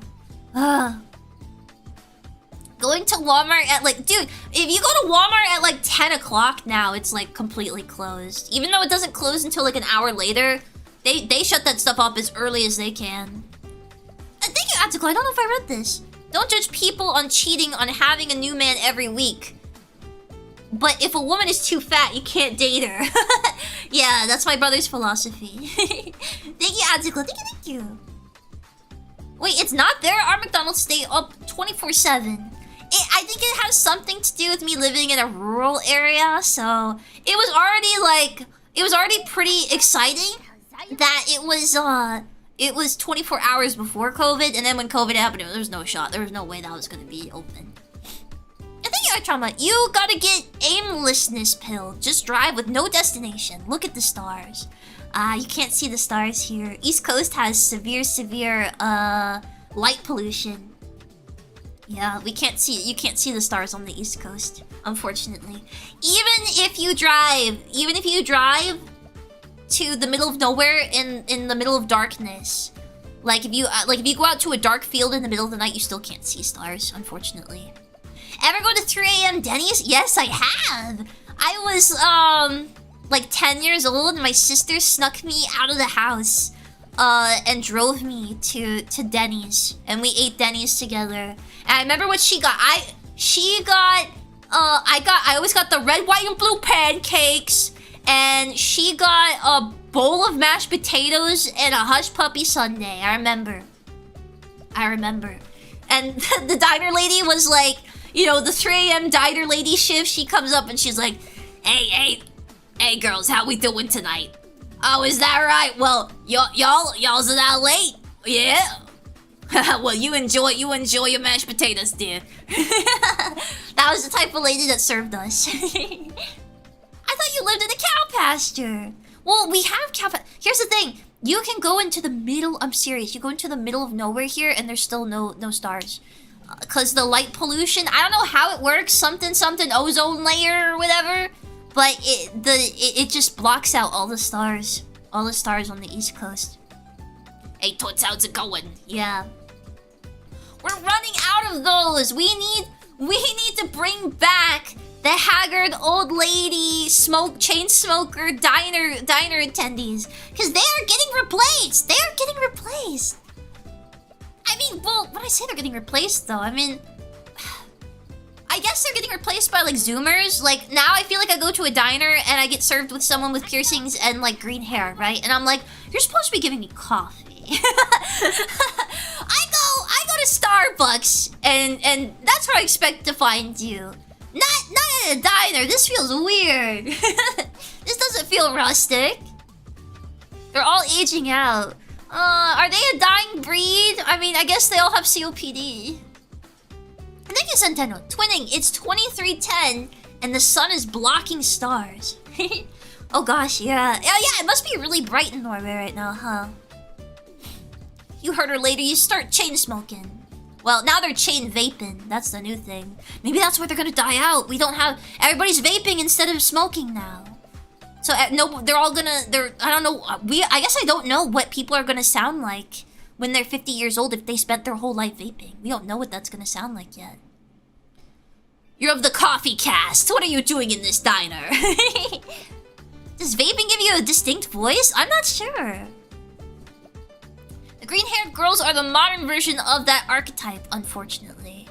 Going to Walmart at like... Dude, if you go to Walmart at like 10 o'clock now, it's like completely closed. Even though it doesn't close until like an hour later, they shut that stuff up as early as they can. And thank you, Atsuko. I don't know if I read this. Don't judge people on cheating on having a new man every week. But if a woman is too fat, you can't date her. Yeah, that's my brother's philosophy. Thank you, Atsuko. Thank you. Wait, it's not there? Our McDonald's stay up 24/7. I think it has something to do with me living in a rural area, so it was already pretty exciting that it was 24 hours before COVID, and then when COVID happened, there was no shot. There was no way that was gonna be open. I think you're trauma. You gotta get aimlessness pill. Just drive with no destination. Look at the stars. You can't see the stars here. East Coast has severe light pollution. Yeah, you can't see the stars on the East Coast, unfortunately. Even if you drive to the middle of nowhere in the middle of darkness, like if you go out to a dark field in the middle of the night, you still can't see stars, unfortunately. Ever go to 3 AM Denny's? Yes, I have. I was like 10 years old, and my sister snuck me out of the house and drove me to Denny's, and we ate Denny's together. And I remember what she got. I always got the red, white, and blue pancakes, and she got a bowl of mashed potatoes and a hush puppy sundae. I remember. And the diner lady was like, you know, the 3 AM diner lady shift. She comes up and she's like, hey girls, how we doing tonight? Oh, is that right? Well, y'all's are that late? Yeah. Well, you enjoy your mashed potatoes, dear. That was the type of lady that served us. I thought you lived in a cow pasture. Well, we have cow pasture. Here's the thing. You can go into the middle. I'm serious. You go into the middle of nowhere here, and there's still no stars. Cause the light pollution. I don't know how it works. Something ozone layer or whatever. But it just blocks out all the stars. All the stars on the East Coast. Hey, Toots, how's it going? Yeah. We're running out of those. We need to bring back the haggard old lady chain smoker diner attendees, because they are getting replaced. I mean, well, when I say they're getting replaced, though, I mean I guess they're getting replaced by like Zoomers. Like now I feel like I go to a diner and I get served with someone with piercings and like green hair, right? And I'm like, you're supposed to be giving me coffee. I go to Starbucks and that's where I expect to find you. Not at a diner. This feels weird. This doesn't feel rustic. They're all aging out. Are they a dying breed? I mean, I guess they all have COPD. Thank you, Centeno. Twinning, it's 2310 and the sun is blocking stars. Oh gosh, yeah. Yeah, it must be really bright in Norway right now, huh? You heard her later, you start chain smoking. Well, now they're chain vaping. That's the new thing. Maybe that's why they're gonna die out. We don't have... Everybody's vaping instead of smoking now. So, no, they're all gonna... I don't know. I guess I don't know what people are gonna sound like when they're 50 years old if they spent their whole life vaping. We don't know what that's gonna sound like yet. You're of the coffee cast. What are you doing in this diner? Does vaping give you a distinct voice? I'm not sure. The green-haired girls are the modern version of that archetype, unfortunately.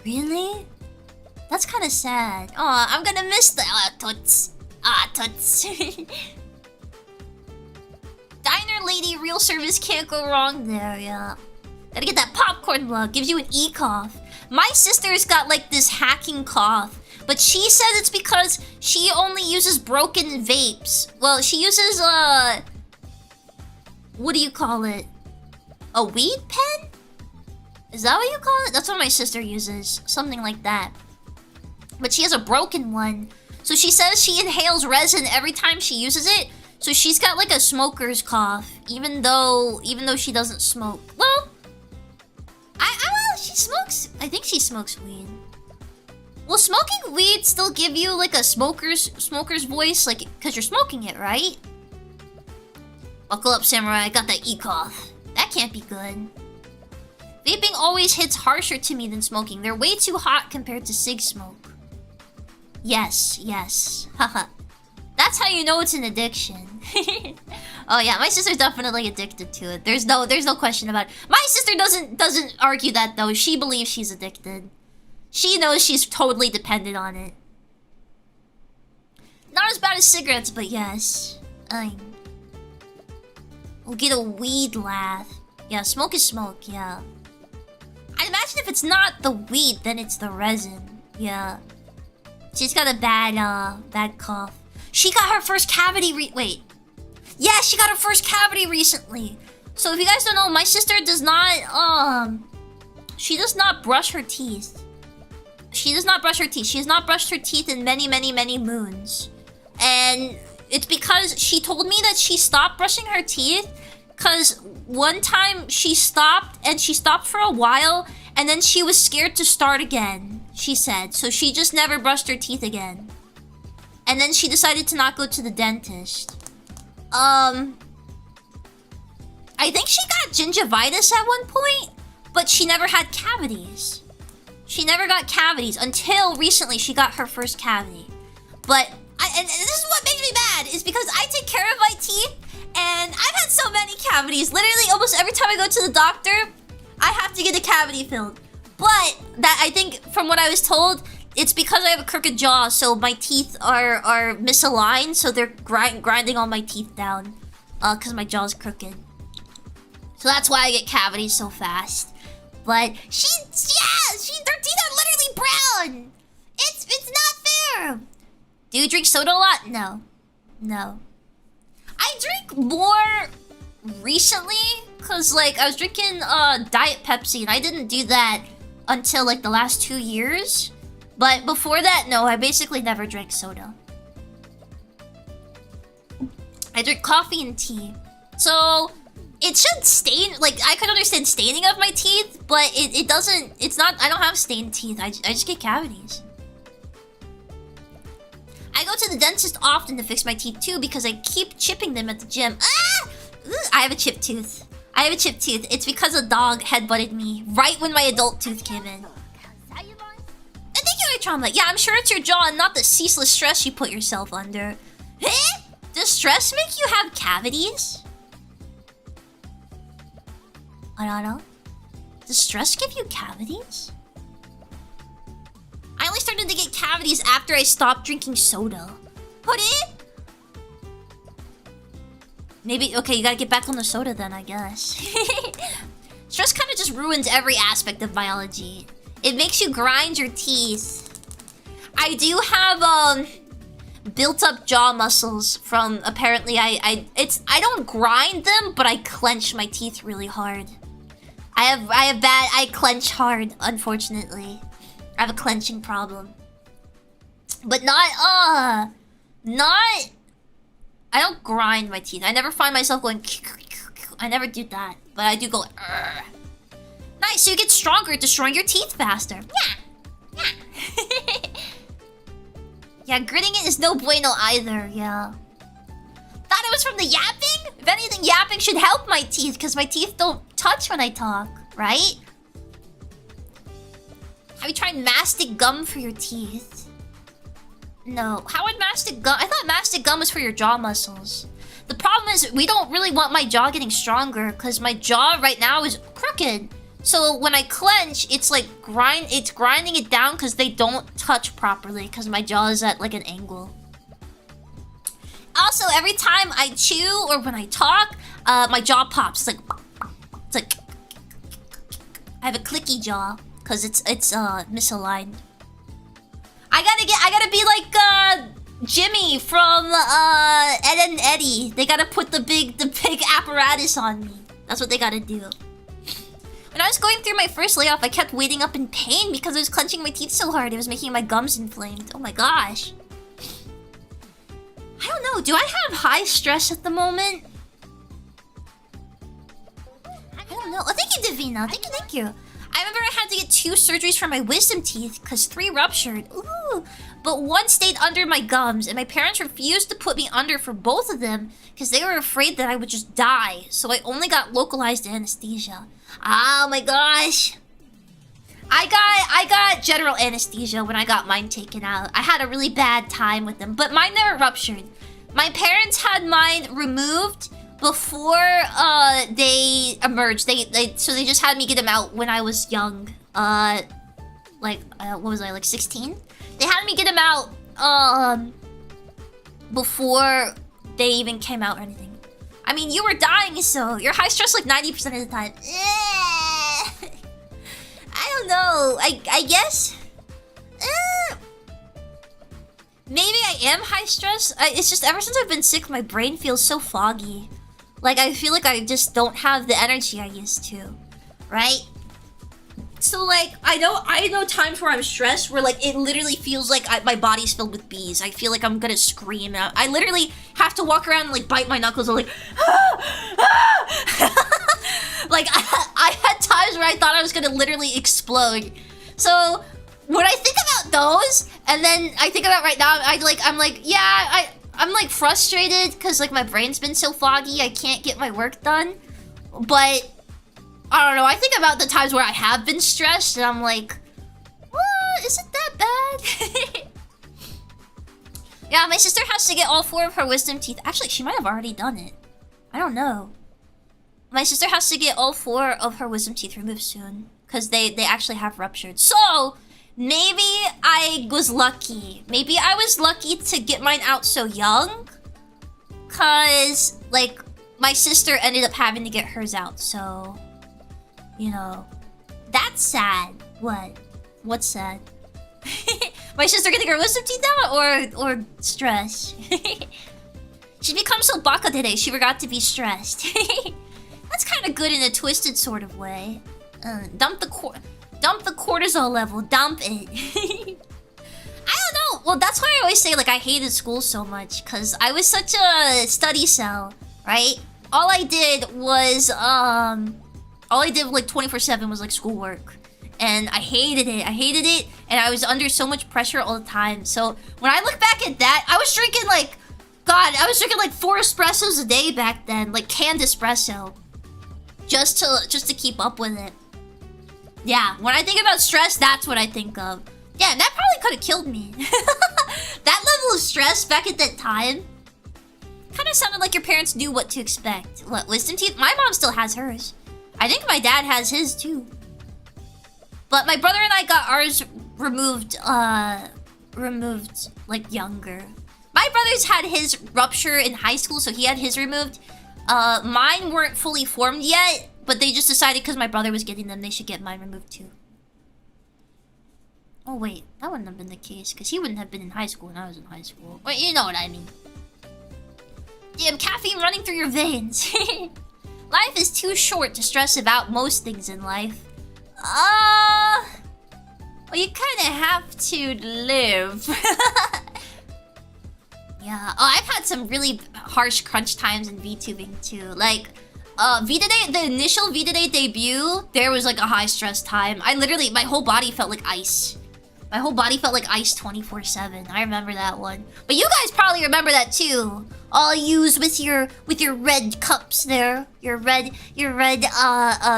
Really? That's kind of sad. Aw, I'm gonna miss the toots. Toots. Diner lady, real service, can't go wrong there, yeah. Gotta get that popcorn lug, gives you an e-cough. My sister's got like this hacking cough, but she says it's because she only uses broken vapes. Well, she uses what do you call it? A weed pen? Is that what you call it? That's what my sister uses. Something like that. But she has a broken one. So she says she inhales resin every time she uses it. So she's got like a smoker's cough, even though she doesn't smoke. Well, she smokes. I think she smokes weed. Will smoking weed still give you like a smoker's voice, like because you're smoking it, right? Buckle up, samurai. I got that e-cough. That can't be good. Vaping always hits harsher to me than smoking. They're way too hot compared to cig smoke. Yes. Haha. That's how you know it's an addiction. Oh yeah, my sister's definitely addicted to it. There's no question about it. My sister doesn't argue that though. She believes she's addicted. She knows she's totally dependent on it. Not as bad as cigarettes, but yes. We'll get a weed laugh. Yeah, smoke is smoke, yeah. I'd imagine if it's not the weed, then it's the resin. Yeah. She's got a bad cough. She got her first cavity wait. Yeah, she got her first cavity recently. So if you guys don't know, my sister does not, she does not brush her teeth. She does not brush her teeth. She has not brushed her teeth in many moons. And it's because she told me that she stopped brushing her teeth because one time she stopped for a while and then she was scared to start again, she said. So she just never brushed her teeth again. And then she decided to not go to the dentist. I think she got gingivitis at one point, but she never had cavities. She never got cavities until recently she got her first cavity. But, and this is what makes me mad, is because I take care of my teeth, and I've had so many cavities. Literally, almost every time I go to the doctor, I have to get a cavity filled. But, that I think, from what I was told, it's because I have a crooked jaw, so my teeth are misaligned, so they're grinding all my teeth down. Because my jaw's crooked. So that's why I get cavities so fast. But their teeth are literally brown! It's not fair! Do you drink soda a lot? No. I drink more recently, because like I was drinking Diet Pepsi, and I didn't do that until like the last 2 years. But before that, no, I basically never drank soda. I drink coffee and tea. So, it should stain, like, I could understand staining of my teeth, but it doesn't, it's not, I don't have stained teeth, I just get cavities. I go to the dentist often to fix my teeth too because I keep chipping them at the gym. Ah! I have a chipped tooth. It's because a dog headbutted me right when my adult tooth came in. And thank you, Trauma. Yeah, I'm sure it's your jaw and not the ceaseless stress you put yourself under. Eh? Does stress make you have cavities? I don't know. Does stress give you cavities? I finally started to get cavities after I stopped drinking soda. Hoodie? Maybe, okay, you gotta get back on the soda then, I guess. Stress kind of just ruins every aspect of biology. It makes you grind your teeth. I do have, built up jaw muscles from, apparently, I don't grind them, but I clench my teeth really hard. I clench hard, unfortunately. I have a clenching problem. But I don't grind my teeth. I never find myself going... I never do that. But I do go... Nice, so you get stronger at destroying your teeth faster. Yeah. Yeah, gritting it is no bueno either, yeah. Thought it was from the yapping? If anything, yapping should help my teeth, because my teeth don't touch when I talk, right? Have you tried mastic gum for your teeth? No. How would mastic gum... I thought mastic gum was for your jaw muscles. The problem is, we don't really want my jaw getting stronger, because my jaw right now is crooked. So when I clench, it's like it's grinding it down because they don't touch properly, because my jaw is at like an angle. Also, every time I chew or when I talk, my jaw pops. It's like I have a clicky jaw because it's misaligned. I gotta be like Jimmy from Ed and Eddie. They gotta put the big apparatus on me. That's what they gotta do. When I was going through my first layoff, I kept waking up in pain because I was clenching my teeth so hard. It was making my gums inflamed. Oh my gosh. I don't know. Do I have high stress at the moment? I don't know. Oh, thank you, Davina. Thank you. I remember I had to get 2 surgeries for my wisdom teeth because 3 ruptured. Ooh. But 1 stayed under my gums, and my parents refused to put me under for both of them because they were afraid that I would just die. So I only got localized anesthesia. Oh my gosh. I got general anesthesia when I got mine taken out. I had a really bad time with them, but mine never ruptured. My parents had mine removed before they emerged. So they just had me get them out when I was young. What was I, like 16? They had me get them out before they even came out or anything. I mean, you were dying, so you're high stress like 90% of the time. I don't know. I guess. Maybe I am high stress. It's just ever since I've been sick, my brain feels so foggy. Like, I feel like I just don't have the energy I used to. Right? So, like, I know times where I'm stressed where, like, it literally feels like my body's filled with bees. I feel like I'm gonna scream. I literally have to walk around and, like, bite my knuckles and, like, like, I had times where I thought I was gonna literally explode. So, when I think about those, and then I think about right now, I'm like frustrated because, like, my brain's been so foggy, I can't get my work done. But I don't know, I think about the times where I have been stressed and I'm like, what? Is it that bad? Yeah, my sister has to get all 4 of her wisdom teeth. Actually, she might have already done it. I don't know. My sister has to get all 4 of her wisdom teeth removed soon. Because they actually have ruptured. So, maybe I was lucky. Maybe I was lucky to get mine out so young. Because, like, my sister ended up having to get hers out, so... You know, that's sad. What? What's sad? My sister getting her wisdom teeth out or stress? She become so baka today, she forgot to be stressed. That's kind of good in a twisted sort of way. Dump the cortisol level. Dump it. I don't know. Well, that's why I always say, like, I hated school so much. Because I was such a study cell, right? All I did was, like 24/7 was like schoolwork. And I hated it. And I was under so much pressure all the time. So when I look back at that, I was drinking like 4 espressos a day back then. Like canned espresso. Just to keep up with it. Yeah, when I think about stress, that's what I think of. Yeah, that probably could have killed me. That level of stress back at that time kind of sounded like your parents knew what to expect. What, wisdom teeth? My mom still has hers. I think my dad has his too. But my brother and I got ours removed like younger. My brother's had his rupture in high school, so he had his removed. Mine weren't fully formed yet, but they just decided because my brother was getting them, they should get mine removed too. Oh wait, that wouldn't have been the case, because he wouldn't have been in high school when I was in high school. Well, you know what I mean. Damn, caffeine running through your veins. Life is too short to stress about most things in life. Well, you kind of have to live. Yeah. Oh, I've had some really harsh crunch times in VTubing too. Like, V-Dere, the initial V-Dere debut, there was like a high stress time. I literally, my whole body felt like ice. My whole body felt like ice 24/7. I remember that one. But you guys probably remember that too. All used with your red cups there. Your red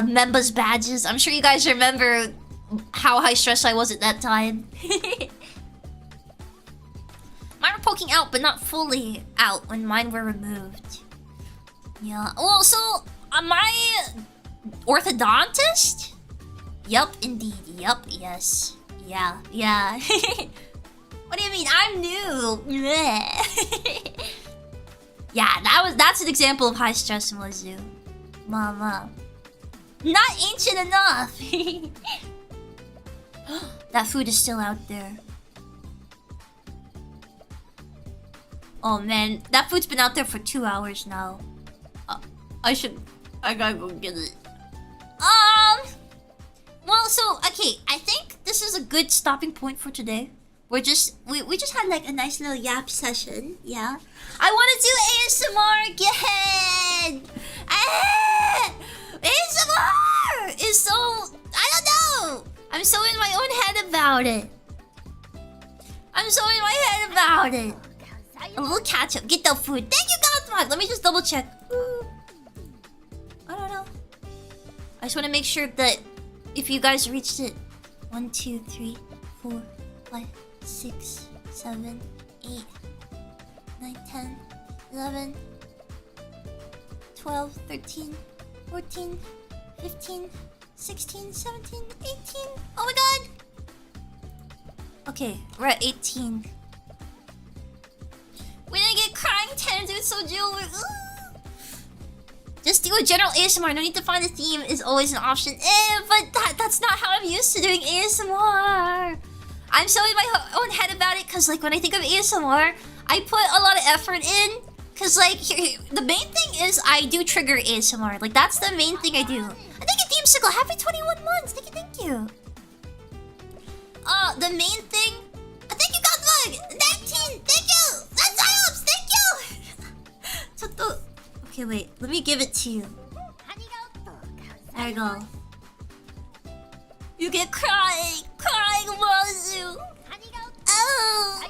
members badges. I'm sure you guys remember how high stress I was at that time. Mine were poking out, but not fully out when mine were removed. Yeah. Well, so my orthodontist? Yup, indeed. Yup, yes. Yeah. What do you mean? I'm new. Yeah, that's an example of high stress in Wazoo. Mama. Not ancient enough. That food is still out there. Oh man, that food's been out there for 2 hours now. I gotta go get it. Well, so okay, I think this is a good stopping point for today. We just had like a nice little yap session, yeah. I want to do ASMR again. ASMR is so, I don't know. I'm so in my own head about it. A little catch up. Get the food. Thank you, Godmog. Let me just double check. I don't know. I just want to make sure that if you guys reached it. 1, 2, 3, 4, 5, 6, 7, 8, 9, 10, 11, 12, 13, 14, 15, 16, 17, 18. Oh my god. Okay, we're at 18. When I get crying tends, it's so jewelry. Just do a general ASMR. No need to find a theme is always an option. But that's not how I'm used to doing ASMR. I'm so in my own head about it because, like, when I think of ASMR, I put a lot of effort in. Because, like, the main thing is I do trigger ASMR. Like, that's the main thing I do. I think a Themesicle, happy 21 months. Thank you. The main thing. Thank you, Godmug. 19. Thank you. That's Iops. Thank you. Okay, wait. Let me give it to you. There you go. You get crying Wazoo. Oh.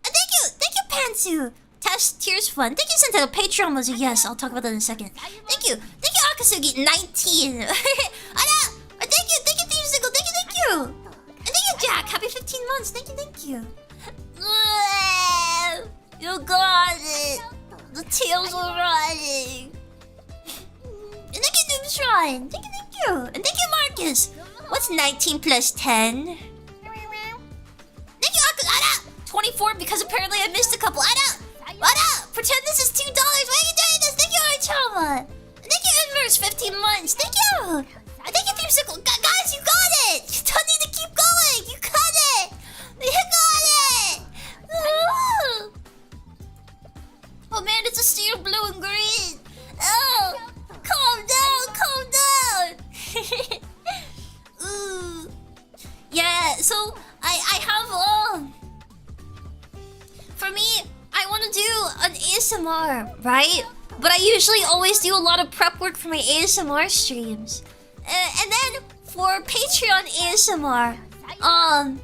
Thank you, Pantsu. Test tears fun. Thank you, Sentai. Patreon Wazoo. Yes, I'll talk about that in a second. Thank you, Akasugi. 19. Thank you, Themesicle. Thank you. And thank you, Jack. Happy 15 months. Thank you. You got it. The tails are running. And thank you, Doom Shrine. Thank you. And thank you, Marcus. What's 19 plus 10? Thank you, Ada. 24 because apparently I missed a couple. Ada. Pretend this is $2. Why are you doing this? Thank you, Archama. And thank you, Inverse. 15 months. Thank you. And thank you, Themesicle. Guys, you got it. You don't need to keep going. You got it. Oh man, it's a sea of blue and green. Oh, calm down. Ooh. Yeah, so I have for me, I want to do an ASMR, right? But I usually always do a lot of prep work for my ASMR streams. And then for Patreon ASMR, I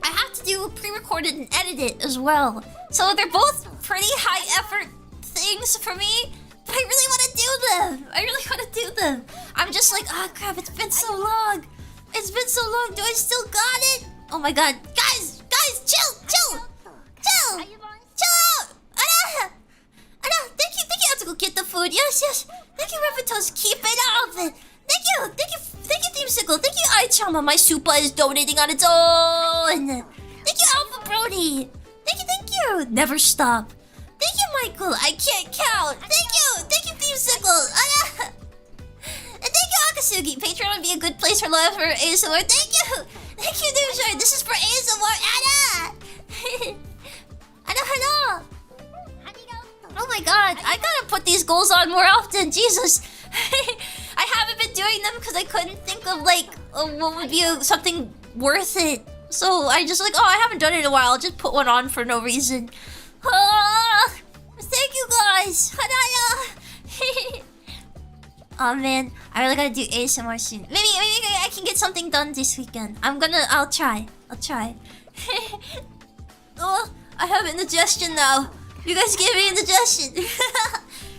have to do pre-recorded and edit it as well. So they're both pretty high effort things for me, but I really want to do them. I'm just like, oh crap, it's been so long. Do I still got it? Oh my god. Guys, chill out. Anna, thank you. I have to go get the food. Yes. Thank you, Revitos. Keep it off. Thank you, Beamsicle. Thank you, Aichama. My Supa is donating on its own. Thank you, Alpha Brody. Thank you. Never stop. Thank you, Michael. I can't count. Thank you, Beamsicle. And thank you, Akasugi. Patreon would be a good place for love for ASMR. Thank you, Noobshoy. This is for ASMR. Anna. Hello. Oh my god, I gotta put these goals on more often. Jesus. I haven't been doing them because I couldn't think of like what would be something worth it. So I just like, I haven't done it in a while. I'll just put one on for no reason. Thank you guys. Hanaya. Oh man, I really gotta do ASMR soon. Maybe I can get something done this weekend. I'll try. Oh, I have indigestion now. You guys gave me indigestion.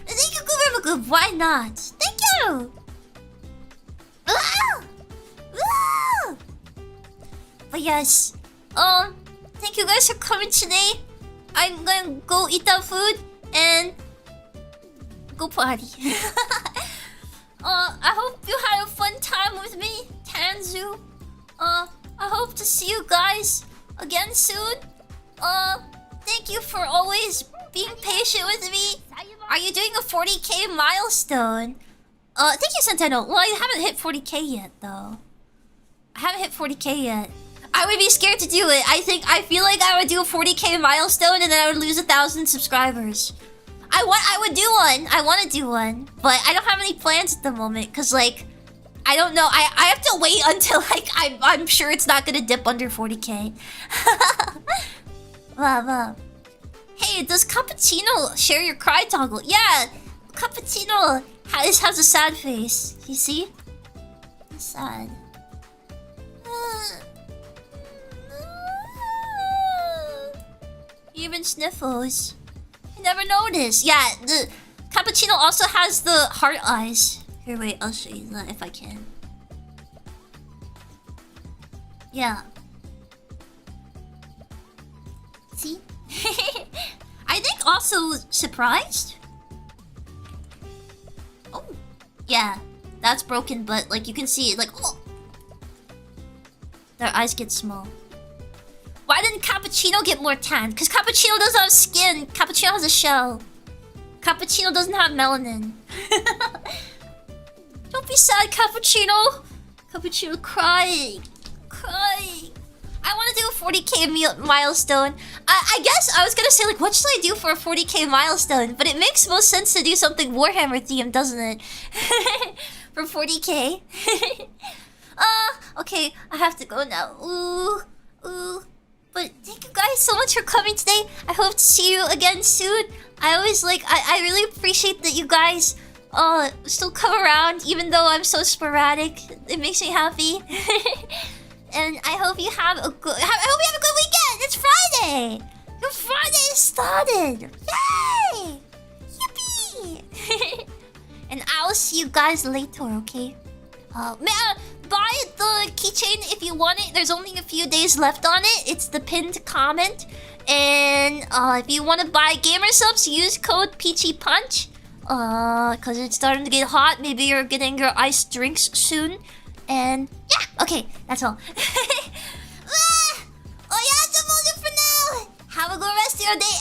Thank you, Goober. Why not? Thank you. But yes, thank you guys for coming today. I'm gonna go eat that food and go party. I hope you had a fun time with me, Tanzu. I hope to see you guys again soon. Thank you for always being patient with me. Are you doing a 40k milestone? Thank you, Centeno. Well, I haven't hit 40k yet, though. I haven't hit 40k yet. I would be scared to do it. I feel like I would do a 40k milestone and then I would lose 1,000 subscribers. I would do one. I want to do one, but I don't have any plans at the moment because, like, I don't know. I have to wait until like I'm sure it's not gonna dip under 40k. Wow. Hey, does Cappuccino share your cry toggle? Yeah, Cappuccino has a sad face. You see? He's sad. Even sniffles. I never noticed. Yeah, the Cappuccino also has the heart eyes. Here, wait, I'll show you that if I can. Yeah. See? I think also surprised. Oh, yeah, that's broken, but like you can see it, like, oh, their eyes get small. Why didn't Cappuccino get more tan? Because Cappuccino doesn't have skin. Cappuccino has a shell. Cappuccino doesn't have melanin. Don't be sad, Cappuccino. Cappuccino crying. I want to do a 40k milestone. I guess I was gonna say, like, what should I do for a 40k milestone? But it makes most sense to do something Warhammer themed, doesn't it? For 40k. Okay, I have to go now. Ooh. But thank you guys so much for coming today. I hope to see you again soon. I always like, I really appreciate that you guys still come around even though I'm so sporadic. It makes me happy. And I hope you have a good weekend. It's Friday. Your Friday is started. Yay! Yippee! And I'll see you guys later, okay? Buy the keychain if you want it. There's only a few days left on it. It's the pinned comment. And if you want to buy gamer subs, use code PeachyPunch. Cause it's starting to get hot. Maybe you're getting your iced drinks soon. And yeah, okay, that's all. Oh yeah, that's about it for now. Have a good rest of your day.